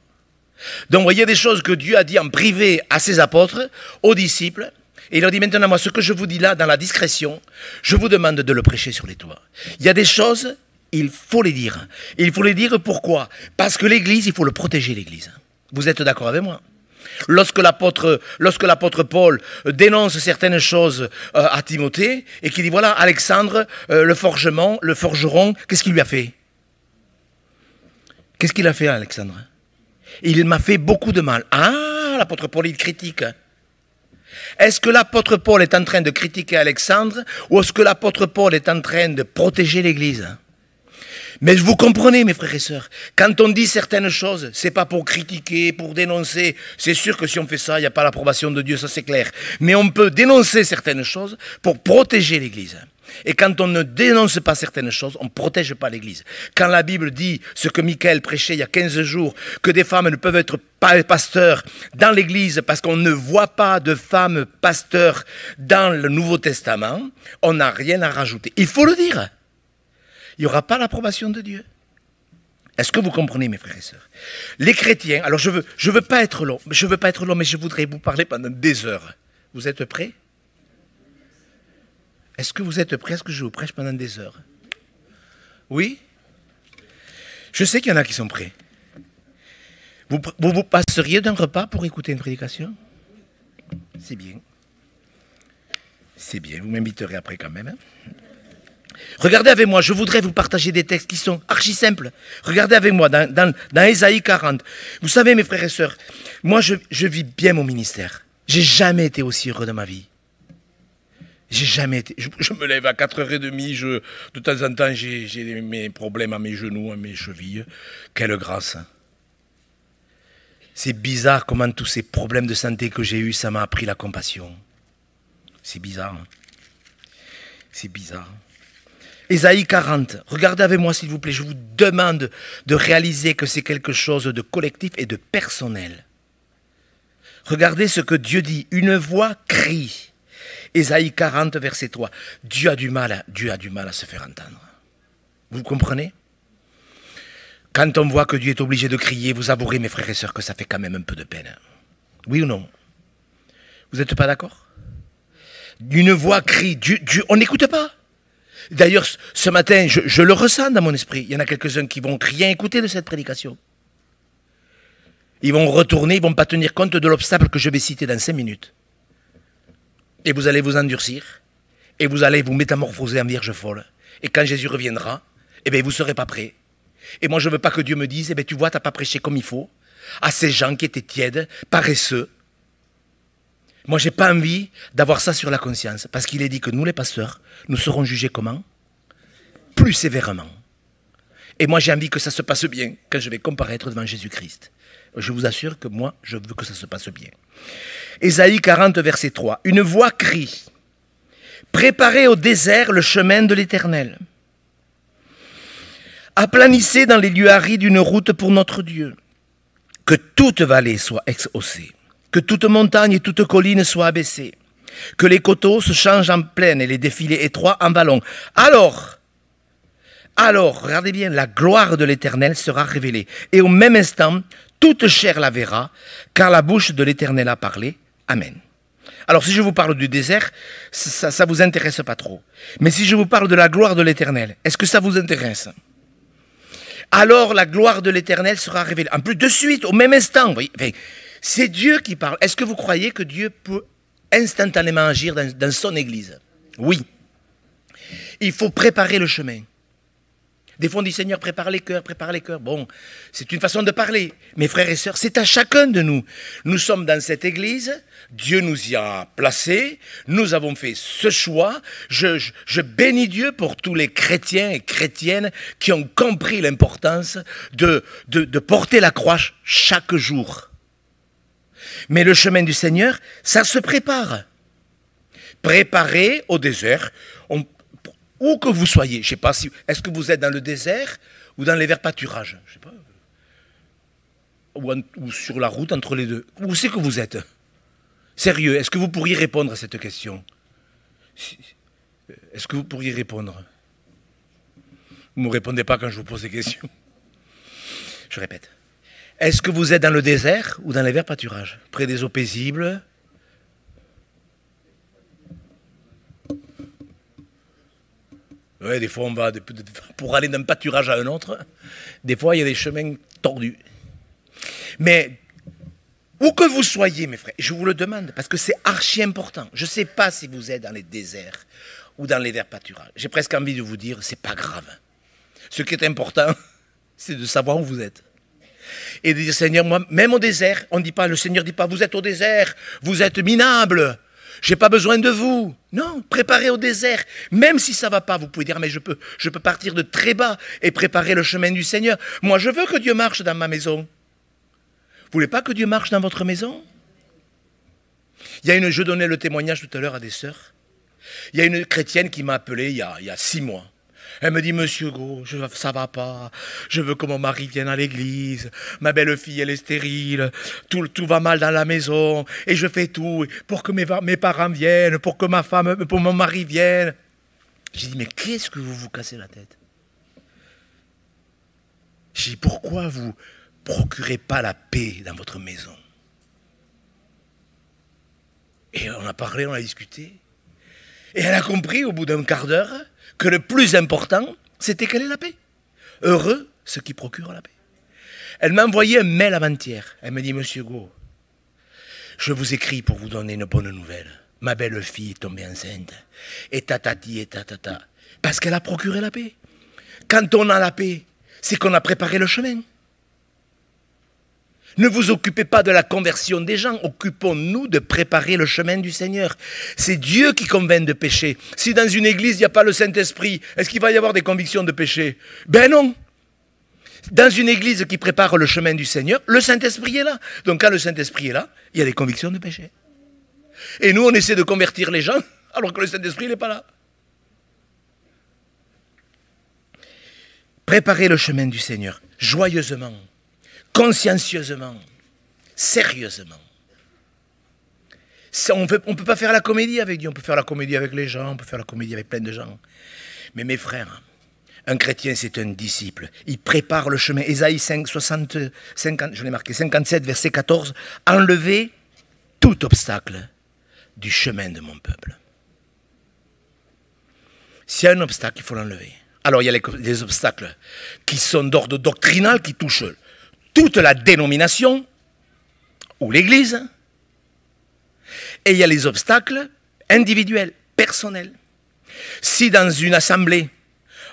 Donc, vous voyez des choses que Dieu a dit en privé à ses apôtres, aux disciples. Et il leur dit maintenant, moi, ce que je vous dis là, dans la discrétion, je vous demande de le prêcher sur les toits. Il y a des choses, il faut les dire. Et il faut les dire pourquoi? Parce que l'Église, il faut le protéger, l'Église. Vous êtes d'accord avec moi? Lorsque l'apôtre Paul dénonce certaines choses à Timothée et qu'il dit voilà, Alexandre, le forgeron, qu'est-ce qu'il lui a fait? Qu'est-ce qu'il a fait à Alexandre? Il m'a fait beaucoup de mal. Ah, l'apôtre Paul, il critique. Est-ce que l'apôtre Paul est en train de critiquer Alexandre ou est-ce que l'apôtre Paul est en train de protéger l'Église? Mais vous comprenez, mes frères et sœurs, quand on dit certaines choses, c'est pas pour critiquer, pour dénoncer. C'est sûr que si on fait ça, il n'y a pas l'approbation de Dieu, ça c'est clair. Mais on peut dénoncer certaines choses pour protéger l'Église. Et quand on ne dénonce pas certaines choses, on ne protège pas l'Église. Quand la Bible dit, ce que Michael prêchait il y a 15 jours, que des femmes ne peuvent être pas pasteurs dans l'Église parce qu'on ne voit pas de femmes pasteurs dans le Nouveau Testament, on n'a rien à rajouter. Il faut le dire. Il n'y aura pas l'approbation de Dieu. Est-ce que vous comprenez, mes frères et sœurs? Les chrétiens, alors je veux pas être long, mais je voudrais vous parler pendant des heures. Vous êtes prêts? Est-ce que vous êtes prêts à ce que je vous prêche pendant des heures? Oui? Je sais qu'il y en a qui sont prêts. Vous passeriez d'un repas pour écouter une prédication? C'est bien. C'est bien, vous m'inviterez après quand même. Hein? Regardez avec moi, je voudrais vous partager des textes qui sont archi simples. Regardez avec moi, dans Ésaïe 40. Vous savez, mes frères et sœurs, moi je vis bien mon ministère. J'ai jamais été aussi heureux de ma vie. J'ai jamais été. Je me lève à 4h30, de temps en temps j'ai mes problèmes à mes genoux, à mes chevilles. Quelle grâce. C'est bizarre comment tous ces problèmes de santé que j'ai eus, ça m'a appris la compassion. C'est bizarre. Hein? C'est bizarre. Ésaïe 40, regardez avec moi s'il vous plaît, je vous demande de réaliser que c'est quelque chose de collectif et de personnel. Regardez ce que Dieu dit, une voix crie. Ésaïe 40, verset 3. Dieu a du mal à se faire entendre. Vous comprenez? Quand on voit que Dieu est obligé de crier, vous avouerez, mes frères et sœurs, que ça fait quand même un peu de peine. Oui ou non? Vous n'êtes pas d'accord? Une voix crie, Dieu, on n'écoute pas. D'ailleurs, ce matin, je le ressens dans mon esprit. Il y en a quelques-uns qui vont rien écouter de cette prédication. Ils vont retourner, ils ne vont pas tenir compte de l'obstacle que je vais citer dans 5 minutes. Et vous allez vous endurcir. Et vous allez vous métamorphoser en vierge folle. Et quand Jésus reviendra, eh bien, vous ne serez pas prêts. Et moi, je ne veux pas que Dieu me dise, eh bien, tu vois, tu n'as pas prêché comme il faut. à ces gens qui étaient tièdes, paresseux. Moi, j'ai pas envie d'avoir ça sur la conscience, parce qu'il est dit que nous, les pasteurs, nous serons jugés comment? Plus sévèrement. Et moi, j'ai envie que ça se passe bien quand je vais comparaître devant Jésus-Christ. Je vous assure que moi, je veux que ça se passe bien. Ésaïe 40, verset 3. Une voix crie, préparez au désert le chemin de l'Éternel. Aplanissez dans les lieux arides une route pour notre Dieu. Que toute vallée soit exhaussée. Que toute montagne et toute colline soient abaissées. Que les coteaux se changent en plaine et les défilés étroits en vallons. Alors, regardez bien, la gloire de l'Éternel sera révélée. Et au même instant, toute chair la verra, car la bouche de l'Éternel a parlé. Amen. Alors, si je vous parle du désert, ça ne vous intéresse pas trop. Mais si je vous parle de la gloire de l'Éternel, est-ce que ça vous intéresse? Alors, la gloire de l'Éternel sera révélée. En plus, de suite, au même instant, vous voyez, enfin, c'est Dieu qui parle. Est-ce que vous croyez que Dieu peut instantanément agir dans son Église? Oui. Il faut préparer le chemin. Des fois, on dit, Seigneur, prépare les cœurs, prépare les cœurs. Bon, c'est une façon de parler. Mes frères et sœurs, c'est à chacun de nous. Nous sommes dans cette église, Dieu nous y a placés, nous avons fait ce choix. Je bénis Dieu pour tous les chrétiens et chrétiennes qui ont compris l'importance de porter la croix chaque jour. Mais le chemin du Seigneur, ça se prépare. Préparez au désert. Où que vous soyez, je ne sais pas si... Est-ce que vous êtes dans le désert ou dans les verts pâturages? Je sais pas. Ou sur la route entre les deux. Où c'est que vous êtes? Sérieux, est-ce que vous pourriez répondre à cette question? Est-ce que vous pourriez répondre? Vous ne me répondez pas quand je vous pose des questions. Je répète. Est-ce que vous êtes dans le désert ou dans les verts pâturages? Près des eaux paisibles? Oui, des fois, on va pour aller d'un pâturage à un autre. Des fois, il y a des chemins tordus. Mais, où que vous soyez, mes frères, je vous le demande, parce que c'est archi important. Je ne sais pas si vous êtes dans les déserts ou dans les verts pâturages. J'ai presque envie de vous dire, c'est pas grave. Ce qui est important, c'est de savoir où vous êtes. Et de dire, Seigneur, moi, même au désert, on ne dit pas, le Seigneur ne dit pas, vous êtes au désert, vous êtes minable. J'ai pas besoin de vous. Non, préparez au désert. Même si ça ne va pas, vous pouvez dire, mais je peux partir de très bas et préparer le chemin du Seigneur. Moi, je veux que Dieu marche dans ma maison. Vous voulez pas que Dieu marche dans votre maison? Je donnais le témoignage tout à l'heure à des sœurs. Il y a une chrétienne qui m'a appelé il y a 6 mois. Elle me dit, Monsieur Gros, ça va pas, je veux que mon mari vienne à l'église, ma belle-fille, elle est stérile, tout va mal dans la maison, et je fais tout pour que mes parents viennent, pour que pour mon mari vienne. J'ai dit, mais qu'est-ce que vous vous cassez la tête? J'ai dit, pourquoi vous procurez pas la paix dans votre maison? Et on a parlé, on a discuté, et elle a compris au bout d'un quart d'heure que le plus important, c'était quelle est la paix. Heureux ceux qui procurent la paix. Elle m'a envoyé un mail avant-hier. Elle me dit, Monsieur Go, je vous écris pour vous donner une bonne nouvelle. Ma belle-fille est tombée enceinte. Et tatati et tatata. Parce qu'elle a procuré la paix. Quand on a la paix, c'est qu'on a préparé le chemin. Ne vous occupez pas de la conversion des gens, occupons-nous de préparer le chemin du Seigneur. C'est Dieu qui convainc de péché. Si dans une église, il n'y a pas le Saint-Esprit, est-ce qu'il va y avoir des convictions de péché? Ben non. Dans une église qui prépare le chemin du Seigneur, le Saint-Esprit est là. Donc quand le Saint-Esprit est là, il y a des convictions de péché. Et nous, on essaie de convertir les gens, alors que le Saint-Esprit n'est pas là. Préparez le chemin du Seigneur, joyeusement. Consciencieusement, sérieusement. On ne peut pas faire la comédie avec Dieu, on peut faire la comédie avec les gens, on peut faire la comédie avec plein de gens. Mais mes frères, un chrétien c'est un disciple, il prépare le chemin. Ésaïe 50, je l'ai marqué, 57, verset 14, enlevez tout obstacle du chemin de mon peuple. S'il y a un obstacle, il faut l'enlever. Alors il y a les obstacles qui sont d'ordre doctrinal, qui touchent toute la dénomination ou l'Église, et il y a les obstacles individuels, personnels. Si dans une assemblée,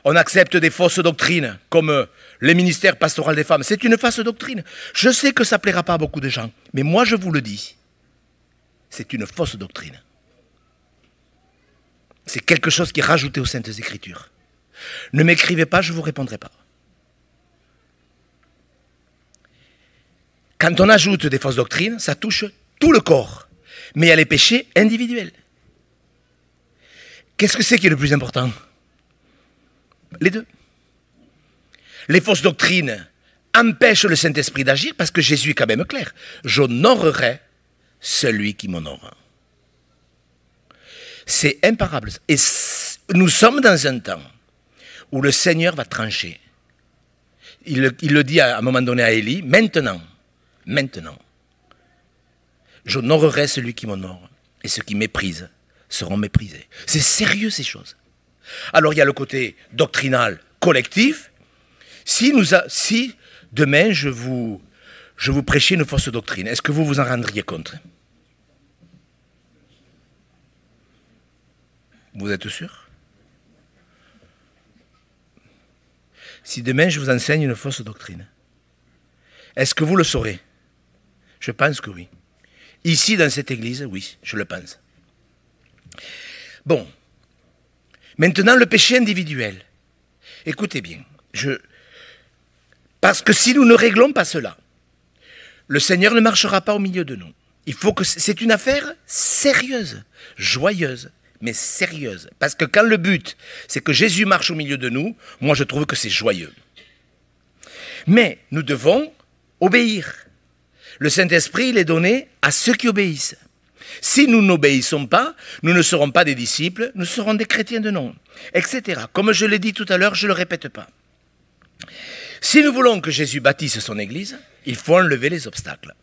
On accepte des fausses doctrines, comme les ministères pastoraux des femmes. C'est une fausse doctrine. Je sais que ça ne plaira pas à beaucoup de gens, mais moi je vous le dis, c'est une fausse doctrine. C'est quelque chose qui est rajouté aux Saintes Écritures. Ne m'écrivez pas, je ne vous répondrai pas. Quand on ajoute des fausses doctrines, ça touche tout le corps. Mais il y a les péchés individuels. Qu'est-ce que c'est qui est le plus important? Les deux. Les fausses doctrines empêchent le Saint-Esprit d'agir parce que Jésus est quand même clair. J'honorerai celui qui m'honore. C'est imparable. Et nous sommes dans un temps où le Seigneur va trancher. Il le dit à un moment donné à Élie, maintenant, j'honorerai celui qui m'honore et ceux qui méprisent seront méprisés. C'est sérieux ces choses. Alors il y a le côté doctrinal collectif. Si demain je vous prêchais une fausse doctrine, est-ce que vous vous en rendriez compte? Vous êtes sûr? Si demain je vous enseigne une fausse doctrine, est-ce que vous le saurez? Je pense que oui. Ici, dans cette église, oui, je le pense. Bon. Maintenant, le péché individuel. Écoutez bien. Parce que si nous ne réglons pas cela, le Seigneur ne marchera pas au milieu de nous. Il faut que c'est une affaire sérieuse, joyeuse, mais sérieuse. Parce que quand le but, c'est que Jésus marche au milieu de nous, moi je trouve que c'est joyeux. Mais nous devons obéir. Le Saint-Esprit, il est donné à ceux qui obéissent. Si nous n'obéissons pas, nous ne serons pas des disciples, nous serons des chrétiens de nom, etc. Comme je l'ai dit tout à l'heure, je ne le répète pas. Si nous voulons que Jésus bâtisse son Église, il faut enlever les obstacles.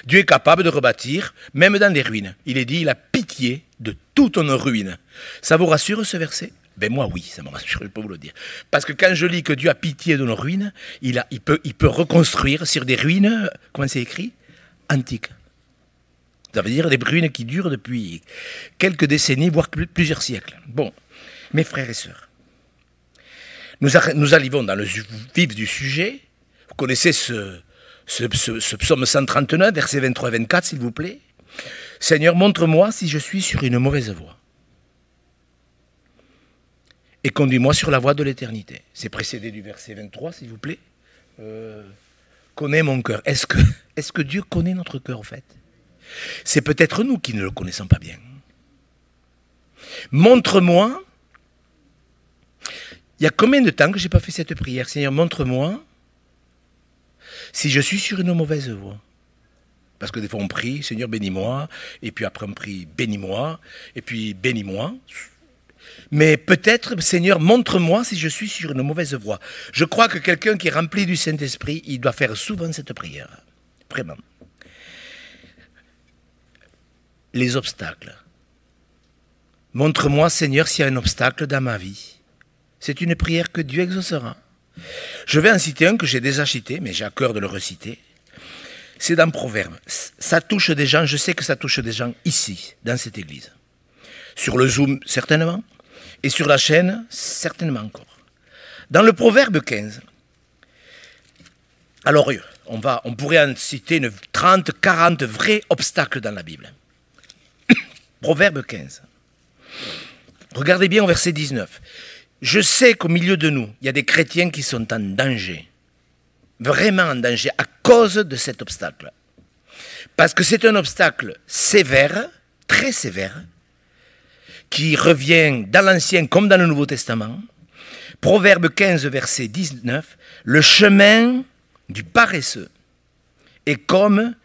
Dieu est capable de rebâtir, même dans les ruines. Il est dit, il a pitié de toute nos ruines. Ça vous rassure ce verset? Ben moi oui, ça me rassure, je peux vous le dire. Parce que quand je lis que Dieu a pitié de nos ruines, il peut reconstruire sur des ruines, comment c'est écrit? Antiques. Ça veut dire des ruines qui durent depuis quelques décennies, voire plusieurs siècles. Bon, mes frères et sœurs, nous arrivons dans le vif du sujet. Vous connaissez ce psaume 139, versets 23 et 24, s'il vous plaît. Seigneur, montre-moi si je suis sur une mauvaise voie. Et conduis-moi sur la voie de l'éternité. C'est précédé du verset 23, s'il vous plaît. Connais mon cœur. Est-ce que Dieu connaît notre cœur, en fait? C'est peut-être nous qui ne le connaissons pas bien. Montre-moi. Il y a combien de temps que je n'ai pas fait cette prière? Seigneur, montre-moi si je suis sur une mauvaise voie. Parce que des fois on prie, Seigneur bénis-moi, et puis après on prie bénis-moi, et puis bénis-moi. Mais peut-être, Seigneur, montre-moi si je suis sur une mauvaise voie. Je crois que quelqu'un qui est rempli du Saint-Esprit, il doit faire souvent cette prière. Vraiment. Les obstacles. Montre-moi, Seigneur, s'il y a un obstacle dans ma vie. C'est une prière que Dieu exaucera. Je vais en citer un que j'ai déjà cité, mais j'ai à cœur de le reciter. C'est dans Proverbes. Ça touche des gens, je sais que ça touche des gens ici, dans cette église. Sur le Zoom, certainement, et sur la chaîne, certainement encore. Dans le Proverbe 15, alors on pourrait en citer 30, 40 vrais obstacles dans la Bible. Proverbe 15. Regardez bien au verset 19. Je sais qu'au milieu de nous, il y a des chrétiens qui sont en danger. Vraiment en danger à cause de cet obstacle. Parce que c'est un obstacle sévère, très sévère, qui revient dans l'Ancien comme dans le Nouveau Testament. Proverbe 15, verset 19. Le chemin du paresseux est comme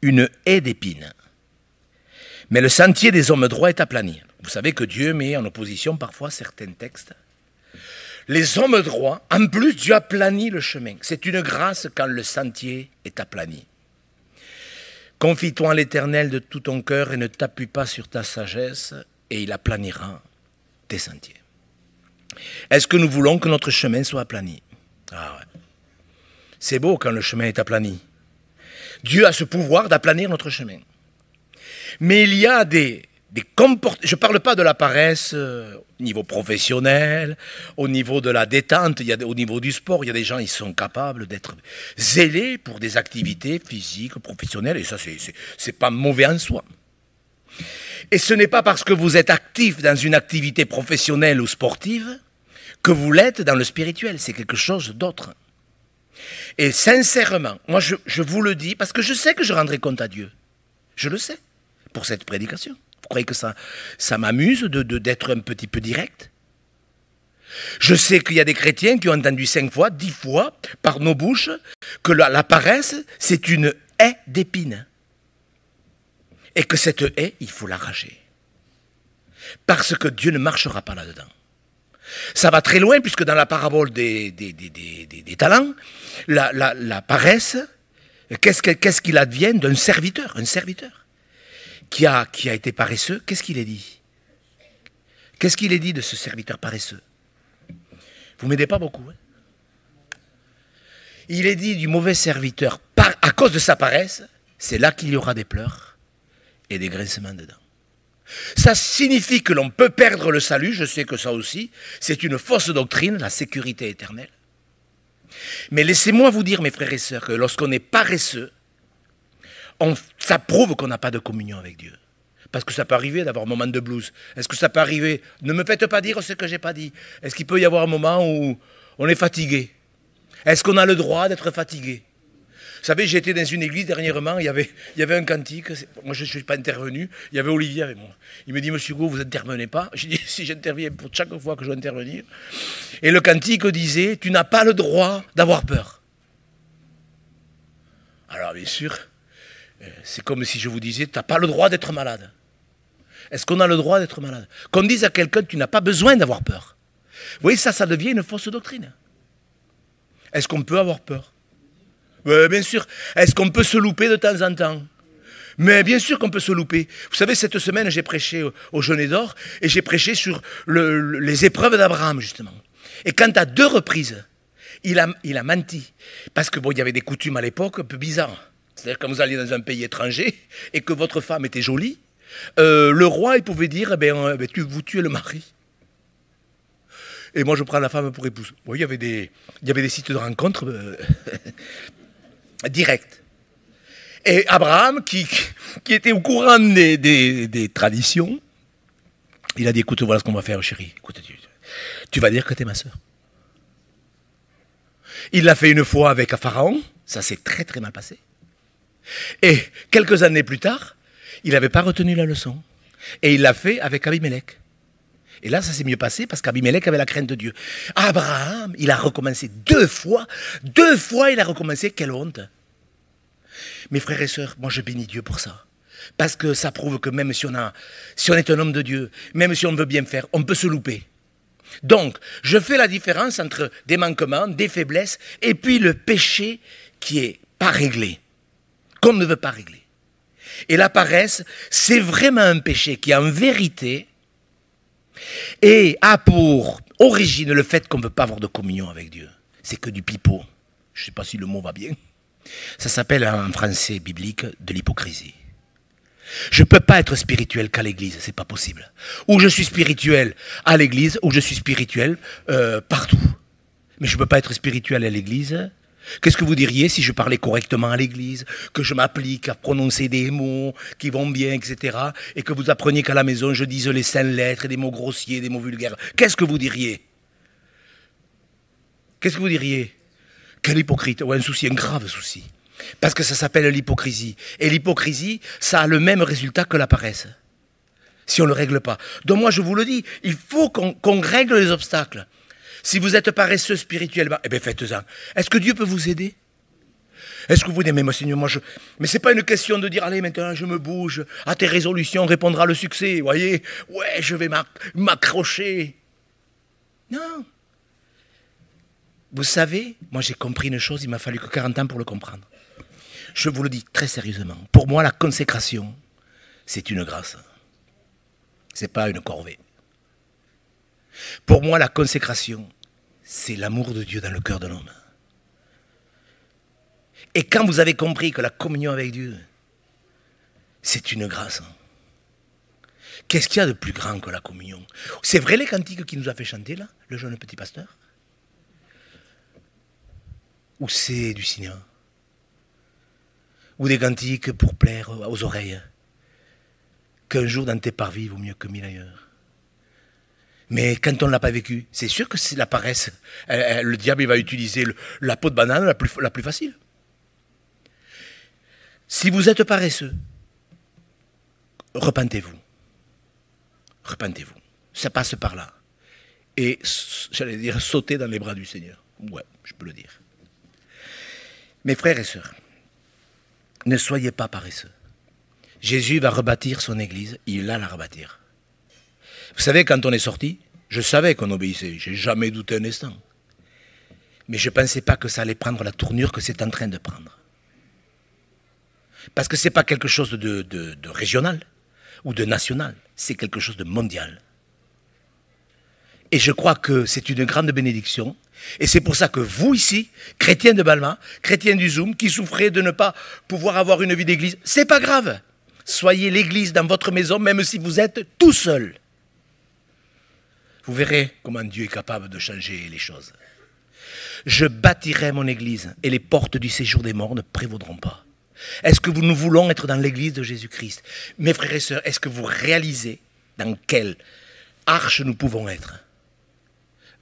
une haie d'épines. Mais le sentier des hommes droits est aplani. Vous savez que Dieu met en opposition parfois certains textes. Les hommes droits, en plus, Dieu aplanit le chemin. C'est une grâce quand le sentier est aplani. Confie-toi en l'Éternel de tout ton cœur et ne t'appuie pas sur ta sagesse, et il aplanira tes sentiers. Est-ce que nous voulons que notre chemin soit aplani? Ah ouais. C'est beau quand le chemin est aplani. Dieu a ce pouvoir d'aplanir notre chemin. Mais il y a des Je ne parle pas de la paresse au niveau professionnel, au niveau de la détente, au niveau du sport. Il y a des gens, ils sont capables d'être zélés pour des activités physiques, professionnelles, et ça, c'est pas mauvais en soi. Et ce n'est pas parce que vous êtes actif dans une activité professionnelle ou sportive que vous l'êtes dans le spirituel. C'est quelque chose d'autre. Et sincèrement, moi je vous le dis, parce que je sais que je rendrai compte à Dieu. Je le sais, pour cette prédication. Vous croyez que ça m'amuse d'être un petit peu direct? Je sais qu'il y a des chrétiens qui ont entendu 5 fois, 10 fois, par nos bouches, que la paresse, c'est une haie d'épines. Et que cette haie, il faut l'arracher. Parce que Dieu ne marchera pas là-dedans. Ça va très loin, puisque dans la parabole des talents, la paresse, qu'est-ce qu'il advient d'un serviteur? Un serviteur qui a été paresseux, qu'est-ce qu'il est dit? Qu'est-ce qu'il est dit de ce serviteur paresseux? Vous ne m'aidez pas beaucoup. Hein? Il est dit du mauvais serviteur, à cause de sa paresse, c'est là qu'il y aura des pleurs et des grincements dedans. Ça signifie que l'on peut perdre le salut, je sais que ça aussi, c'est une fausse doctrine, la sécurité éternelle. Mais laissez-moi vous dire, mes frères et sœurs, que lorsqu'on est paresseux, ça prouve qu'on n'a pas de communion avec Dieu. Parce que ça peut arriver d'avoir un moment de blues. Est-ce que ça peut arriver? Ne me faites pas dire ce que je n'ai pas dit. Est-ce qu'il peut y avoir un moment où on est fatigué? Est-ce qu'on a le droit d'être fatigué? Vous savez, j'étais dans une église dernièrement, il y avait un cantique, moi je ne suis pas intervenu, il y avait Olivier avec moi. Il me dit, monsieur Hugo, vous n'intervenez pas? J'ai dit, si j'interviens pour chaque fois que je dois intervenir. Et le cantique disait, tu n'as pas le droit d'avoir peur. Alors bien sûr, c'est comme si je vous disais, tu n'as pas le droit d'être malade. Est-ce qu'on a le droit d'être malade? Qu'on dise à quelqu'un, tu n'as pas besoin d'avoir peur. Vous voyez, ça devient une fausse doctrine. Est-ce qu'on peut avoir peur? Bien sûr. Est-ce qu'on peut se louper de temps en temps? Mais bien sûr qu'on peut se louper. Vous savez, cette semaine, j'ai prêché au Jeûne d'Or et j'ai prêché sur les épreuves d'Abraham, justement. Et quand à 2 reprises, il a menti. Parce que bon, il y avait des coutumes à l'époque un peu bizarres. C'est-à-dire quand vous alliez dans un pays étranger et que votre femme était jolie, le roi, il pouvait dire, vous tuez le mari. Et moi, je prends la femme pour épouse. Bon, il y avait des sites de rencontres directs. Et Abraham, qui était au courant des traditions, il a dit, écoute, voilà ce qu'on va faire, chérie. Écoute, tu vas dire que tu es ma soeur. Il l'a fait une fois avec Pharaon, ça s'est très très mal passé. Et quelques années plus tard, il n'avait pas retenu la leçon. Et il l'a fait avec Abimelech. Et là, ça s'est mieux passé parce qu'Abimelech avait la crainte de Dieu. Abraham, il a recommencé 2 fois. 2 fois, il a recommencé. Quelle honte. Mes frères et sœurs, moi je bénis Dieu pour ça. Parce que ça prouve que même si on est un homme de Dieu, même si on veut bien faire, on peut se louper. Donc, je fais la différence entre des manquements, des faiblesses, et puis le péché qui n'est pas réglé, qu'on ne veut pas régler. Et la paresse, c'est vraiment un péché qui, en vérité, a pour origine le fait qu'on ne veut pas avoir de communion avec Dieu. C'est que du pipeau. Je ne sais pas si le mot va bien. Ça s'appelle en français biblique de l'hypocrisie. Je ne peux pas être spirituel qu'à l'église, c'est pas possible. Ou je suis spirituel à l'église, ou je suis spirituel partout. Mais je ne peux pas être spirituel à l'église. Qu'est-ce que vous diriez si je parlais correctement à l'église, que je m'applique à prononcer des mots qui vont bien, etc. et que vous appreniez qu'à la maison je dise les 5 lettres, des mots grossiers, des mots vulgaires? Qu'est-ce que vous diriez? Qu'est-ce que vous diriez? Quel hypocrite, ou un souci, un grave souci. Parce que ça s'appelle l'hypocrisie. Et l'hypocrisie, ça a le même résultat que la paresse. Si on ne le règle pas. Donc moi je vous le dis, il faut qu'on règle les obstacles. Si vous êtes paresseux spirituellement, eh bien faites-en. Est-ce que Dieu peut vous aider? Est-ce que vous dites, mais moi Seigneur, mais ce n'est pas une question de dire, allez maintenant je me bouge, à tes résolutions répondra le succès, vous voyez? Ouais, je vais m'accrocher. Non. Vous savez, moi j'ai compris une chose, il m'a fallu que 40 ans pour le comprendre. Je vous le dis très sérieusement. Pour moi, la consécration, c'est une grâce. Ce n'est pas une corvée. Pour moi, la consécration, c'est l'amour de Dieu dans le cœur de l'homme. Et quand vous avez compris que la communion avec Dieu, c'est une grâce, Qu'est-ce qu'il y a de plus grand que la communion? C'est vrai les cantiques qu'il nous a fait chanter là, le jeune petit pasteur? Ou c'est du cinéma? Ou des cantiques pour plaire aux oreilles? Qu'un jour dans tes parvis vaut mieux que 1000 ailleurs. Mais quand on ne l'a pas vécu, c'est sûr que c'est la paresse. Le diable il va utiliser la peau de banane la plus facile. Si vous êtes paresseux, repentez-vous. Repentez-vous. Ça passe par là. Et, j'allais dire, sautez dans les bras du Seigneur. Ouais, je peux le dire. Mes frères et sœurs, ne soyez pas paresseux. Jésus va rebâtir son église, il va la rebâtir. Vous savez, quand on est sorti, je savais qu'on obéissait, j'ai jamais douté un instant. Mais je ne pensais pas que ça allait prendre la tournure que c'est en train de prendre. Parce que ce n'est pas quelque chose de régional ou de national, c'est quelque chose de mondial. Et je crois que c'est une grande bénédiction. Et c'est pour ça que vous ici, chrétiens de Balma, chrétiens du Zoom, qui souffrez de ne pas pouvoir avoir une vie d'église, c'est pas grave. Soyez l'église dans votre maison, même si vous êtes tout seul. Vous verrez comment Dieu est capable de changer les choses. Je bâtirai mon église et les portes du séjour des morts ne prévaudront pas. Est-ce que nous voulons être dans l'église de Jésus-Christ? Mes frères et sœurs, est-ce que vous réalisez dans quelle arche nous pouvons être?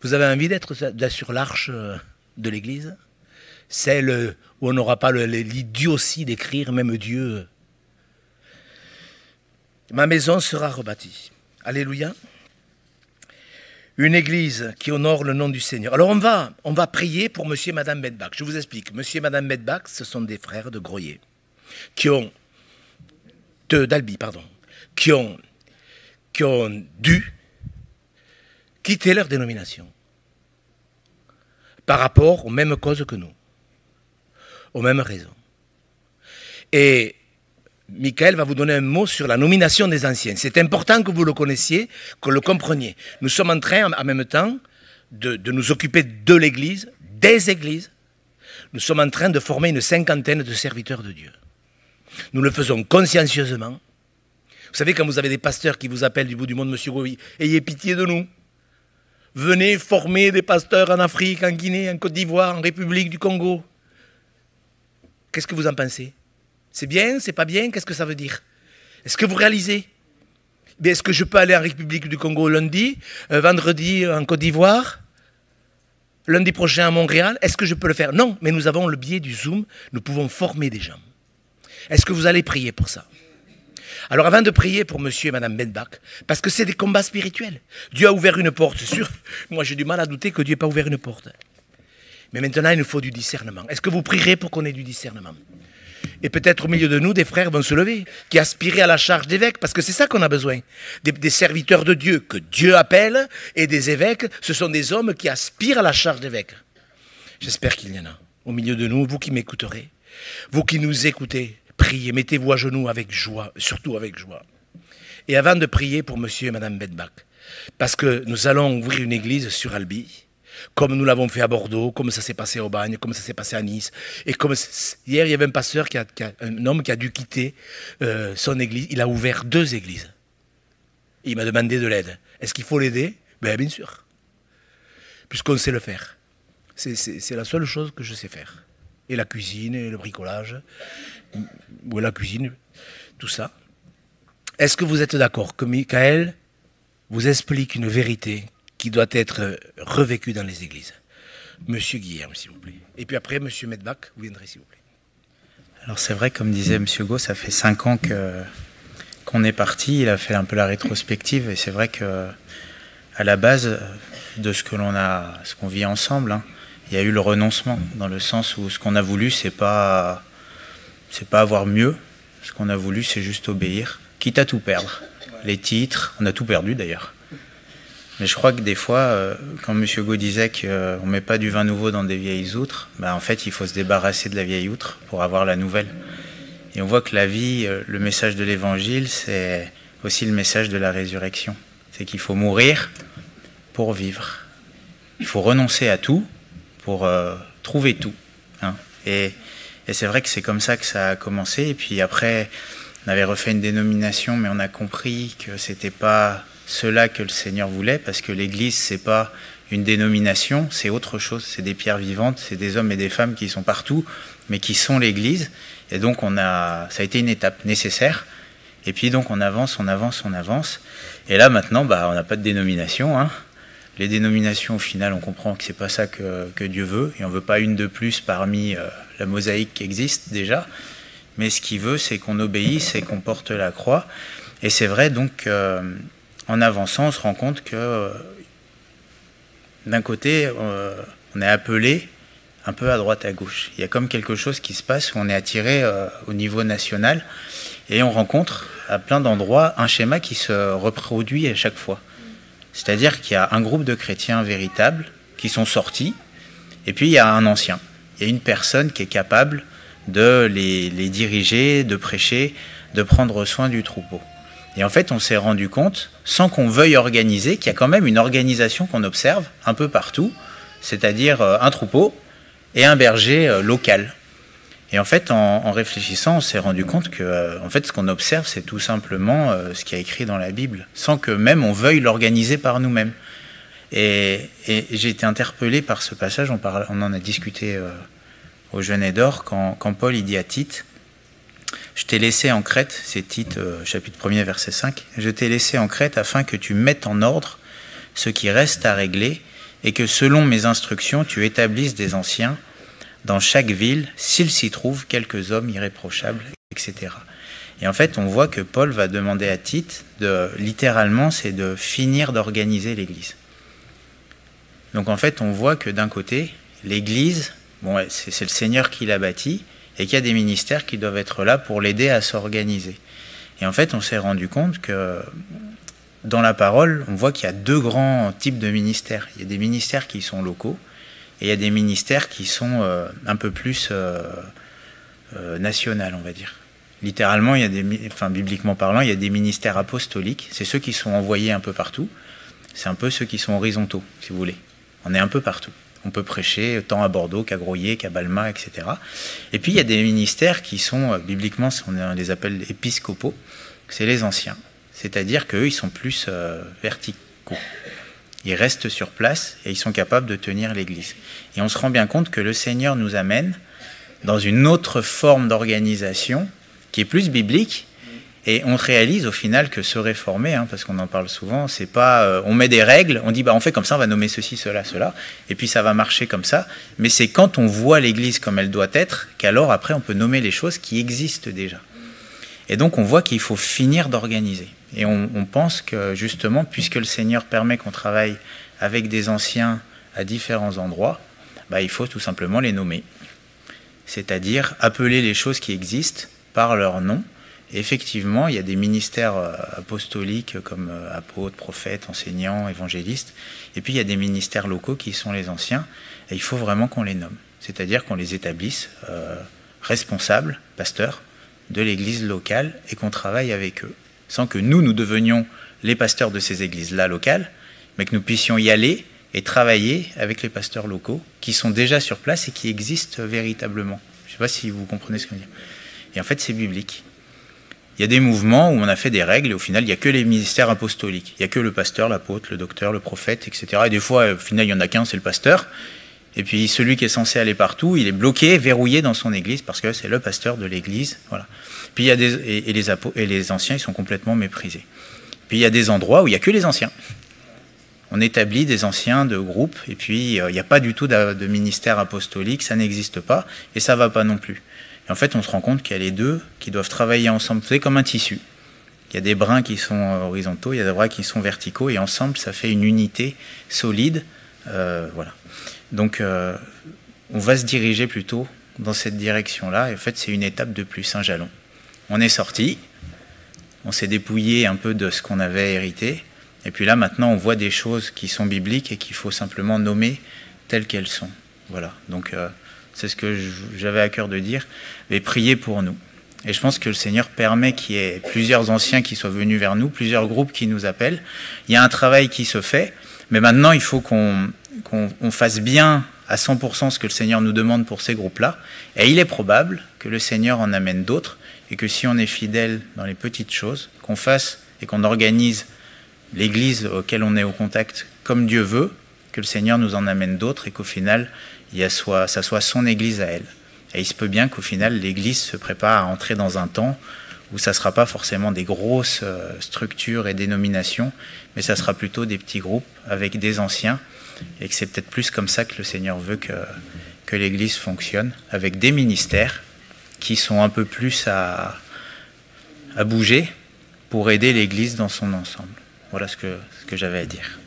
Vous avez envie d'être sur l'arche de l'église? Celle où on n'aura pas l'idiotie d'écrire même Dieu. Ma maison sera rebâtie. Alléluia. Une église qui honore le nom du Seigneur. Alors on va prier pour monsieur et madame Medbach. Je vous explique. Monsieur et madame Medbach, ce sont des frères de Groyer d'Albi, qui ont dû quitter leur dénomination par rapport aux mêmes causes que nous, aux mêmes raisons. Et Michael va vous donner un mot sur la nomination des anciens. C'est important que vous le connaissiez, que le compreniez. Nous sommes en train, en même temps, de nous occuper de l'Église, des églises. Nous sommes en train de former une 50aine de serviteurs de Dieu. Nous le faisons consciencieusement. Vous savez, quand vous avez des pasteurs qui vous appellent du bout du monde, monsieur Govi, ayez pitié de nous. Venez former des pasteurs en Afrique, en Guinée, en Côte d'Ivoire, en République du Congo. Qu'est-ce que vous en pensez? C'est bien, c'est pas bien, qu'est-ce que ça veut dire? Est-ce que vous réalisez? Est-ce que je peux aller en République du Congo lundi, vendredi en Côte d'Ivoire, lundi prochain à Montréal? Est-ce que je peux le faire? Non, mais nous avons le biais du Zoom, nous pouvons former des gens. Est-ce que vous allez prier pour ça? Alors avant de prier pour monsieur et madame Medbach, parce que c'est des combats spirituels. Dieu a ouvert une porte, c'est sûr. Moi j'ai du mal à douter que Dieu n'ait pas ouvert une porte. Mais maintenant il nous faut du discernement. Est-ce que vous prierez pour qu'on ait du discernement? Et peut-être au milieu de nous, des frères vont se lever, qui aspirent à la charge d'évêque, parce que c'est ça qu'on a besoin. Des serviteurs de Dieu que Dieu appelle, et des évêques, ce sont des hommes qui aspirent à la charge d'évêque. J'espère qu'il y en a au milieu de nous, vous qui m'écouterez, vous qui nous écoutez, priez, mettez-vous à genoux avec joie, surtout avec joie. Et avant de prier pour monsieur et madame Medbach, parce que nous allons ouvrir une église sur Albi, comme nous l'avons fait à Bordeaux, comme ça s'est passé au Bagne, comme ça s'est passé à Nice. Et comme hier, il y avait un pasteur, un homme qui a dû quitter son église. Il a ouvert 2 églises. Il m'a demandé de l'aide. Est-ce qu'il faut l'aider? Bien sûr. Puisqu'on sait le faire. C'est la seule chose que je sais faire. Et la cuisine, et le bricolage, ou la cuisine, tout ça. Est-ce que vous êtes d'accord que Michael vous explique une vérité qui doit être revécu dans les églises? Monsieur Guilherme, s'il vous plaît. Et puis après, monsieur Medbach, vous viendrez, s'il vous plaît. Alors c'est vrai, comme disait monsieur Go, ça fait 5 ans qu'on est parti. Il a fait un peu la rétrospective. Et c'est vrai qu'à la base de ce qu'on vit ensemble, hein, il y a eu le renoncement, dans le sens où ce qu'on a voulu, c'est pas avoir mieux. Ce qu'on a voulu, c'est juste obéir, quitte à tout perdre. Les titres, on a tout perdu d'ailleurs. Mais je crois que des fois, quand M. Go disait qu'on ne met pas du vin nouveau dans des vieilles outres, ben en fait, il faut se débarrasser de la vieille outre pour avoir la nouvelle. Et on voit que la vie, le message de l'Évangile, c'est aussi le message de la résurrection. C'est qu'il faut mourir pour vivre. Il faut renoncer à tout pour trouver tout. Hein. Et c'est vrai que c'est comme ça que ça a commencé. Et puis après, On avait refait une dénomination, mais on a compris que c'était pas cela que le Seigneur voulait, parce que l'Église, c'est pas une dénomination, c'est autre chose, c'est des pierres vivantes, c'est des hommes et des femmes qui sont partout, mais qui sont l'Église. Et donc ça a été une étape nécessaire. Et puis donc on avance. Et là maintenant, on n'a pas de dénomination. Hein. Les dénominations, au final, on comprend que c'est pas ça que Dieu veut, et on veut pas une de plus parmi la mosaïque qui existe déjà. Mais ce qu'il veut, c'est qu'on obéisse et qu'on porte la croix. Et c'est vrai, donc, en avançant, on se rend compte que, d'un côté, on est appelé un peu à droite, à gauche. Il y a comme quelque chose qui se passe où on est attiré au niveau national, et on rencontre à plein d'endroits un schéma qui se reproduit à chaque fois. C'est-à-dire qu'il y a un groupe de chrétiens véritables qui sont sortis, et puis il y a un ancien. Il y a une personne qui est capable de les diriger, de prêcher, de prendre soin du troupeau. Et en fait, on s'est rendu compte, sans qu'on veuille organiser, qu'il y a quand même une organisation qu'on observe un peu partout, c'est-à-dire un troupeau et un berger local. Et en fait, en réfléchissant, on s'est rendu compte que en fait, ce qu'on observe, c'est tout simplement ce qui est écrit dans la Bible, sans que même on veuille l'organiser par nous-mêmes. Et j'ai été interpellé par ce passage, on en a discuté au Jeûne d'Or, quand Paul il dit à Tite, « Je t'ai laissé en Crète », c'est Tite, chapitre 1er, verset 5, « Je t'ai laissé en Crète afin que tu mettes en ordre ce qui reste à régler et que selon mes instructions, tu établisses des anciens dans chaque ville, s'il s'y trouve quelques hommes irréprochables, etc. » Et en fait, on voit que Paul va demander à Tite, littéralement, c'est de finir d'organiser l'Église. Donc en fait, on voit que d'un côté, l'Église, c'est le Seigneur qui l'a bâti, et qu'il y a des ministères qui doivent être là pour l'aider à s'organiser. Et en fait, on s'est rendu compte que dans la parole, on voit qu'il y a deux grands types de ministères. Il y a des ministères qui sont locaux, et il y a des ministères qui sont un peu plus nationaux, on va dire. Littéralement, bibliquement parlant, il y a des ministères apostoliques. C'est ceux qui sont envoyés un peu partout. C'est un peu ceux qui sont horizontaux, si vous voulez. On est un peu partout. On peut prêcher tant à Bordeaux qu'à Groyer, qu'à Balma, etc. Et puis il y a des ministères qui sont, bibliquement, on les appelle épiscopaux, c'est les anciens. C'est-à-dire qu'eux, ils sont plus verticaux. Ils restent sur place et ils sont capables de tenir l'Église. Et on se rend bien compte que le Seigneur nous amène dans une autre forme d'organisation qui est plus biblique. Et on réalise au final que se réformer, parce qu'on en parle souvent, c'est pas on met des règles, on dit on fait comme ça, on va nommer ceci, cela, cela, et puis ça va marcher comme ça. Mais c'est quand on voit l'Église comme elle doit être, qu'alors après on peut nommer les choses qui existent déjà. Et donc on voit qu'il faut finir d'organiser. Et on pense que justement, puisque le Seigneur permet qu'on travaille avec des anciens à différents endroits, il faut tout simplement les nommer. C'est-à-dire appeler les choses qui existent par leur nom. Et effectivement, il y a des ministères apostoliques comme apôtres, prophètes, enseignants, évangélistes. Et puis il y a des ministères locaux qui sont les anciens. Et il faut vraiment qu'on les nomme. C'est-à-dire qu'on les établisse responsables, pasteurs, de l'église locale et qu'on travaille avec eux. Sans que nous devenions les pasteurs de ces églises-là locales, mais que nous puissions y aller et travailler avec les pasteurs locaux qui sont déjà sur place et qui existent véritablement. Je ne sais pas si vous comprenez ce que je veux dire. Et en fait, c'est biblique. Il y a des mouvements où on a fait des règles et au final, il n'y a que les ministères apostoliques. Il n'y a que le pasteur, l'apôtre, le docteur, le prophète, etc. Et des fois, au final, il n'y en a qu'un, c'est le pasteur. Et puis, celui qui est censé aller partout, il est bloqué, verrouillé dans son église parce que c'est le pasteur de l'église. Voilà. Puis, il y a les anciens, ils sont complètement méprisés. Puis, il y a des endroits où il n'y a que les anciens. On établit des anciens de groupe et puis, il n'y a pas du tout de ministère apostolique, ça n'existe pas et ça ne va pas non plus. Et en fait, on se rend compte qu'il y a les deux qui doivent travailler ensemble. C'est comme un tissu. Il y a des brins qui sont horizontaux, il y a des brins qui sont verticaux, et ensemble, ça fait une unité solide. Voilà. Donc, on va se diriger plutôt dans cette direction-là. Et en fait, c'est une étape de plus, un jalon. On est sorti, on s'est dépouillé un peu de ce qu'on avait hérité. Et puis là, maintenant, on voit des choses qui sont bibliques et qu'il faut simplement nommer telles qu'elles sont. Voilà. Donc, c'est ce que j'avais à cœur de dire. Mais priez pour nous. Et je pense que le Seigneur permet qu'il y ait plusieurs anciens qui soient venus vers nous, plusieurs groupes qui nous appellent. Il y a un travail qui se fait, mais maintenant il faut qu'on fasse bien à 100% ce que le Seigneur nous demande pour ces groupes-là. Et il est probable que le Seigneur en amène d'autres et que si on est fidèle dans les petites choses, qu'on fasse et qu'on organise l'église auquel on est au contact comme Dieu veut, que le Seigneur nous en amène d'autres et qu'au final, ça soit son église à elle. Et il se peut bien qu'au final, l'église se prépare à entrer dans un temps où ça ne sera pas forcément des grosses structures et dénominations, mais ça sera plutôt des petits groupes avec des anciens, et que c'est peut-être plus comme ça que le Seigneur veut que l'Église fonctionne, avec des ministères qui sont un peu plus à bouger pour aider l'Église dans son ensemble. Voilà ce que j'avais à dire.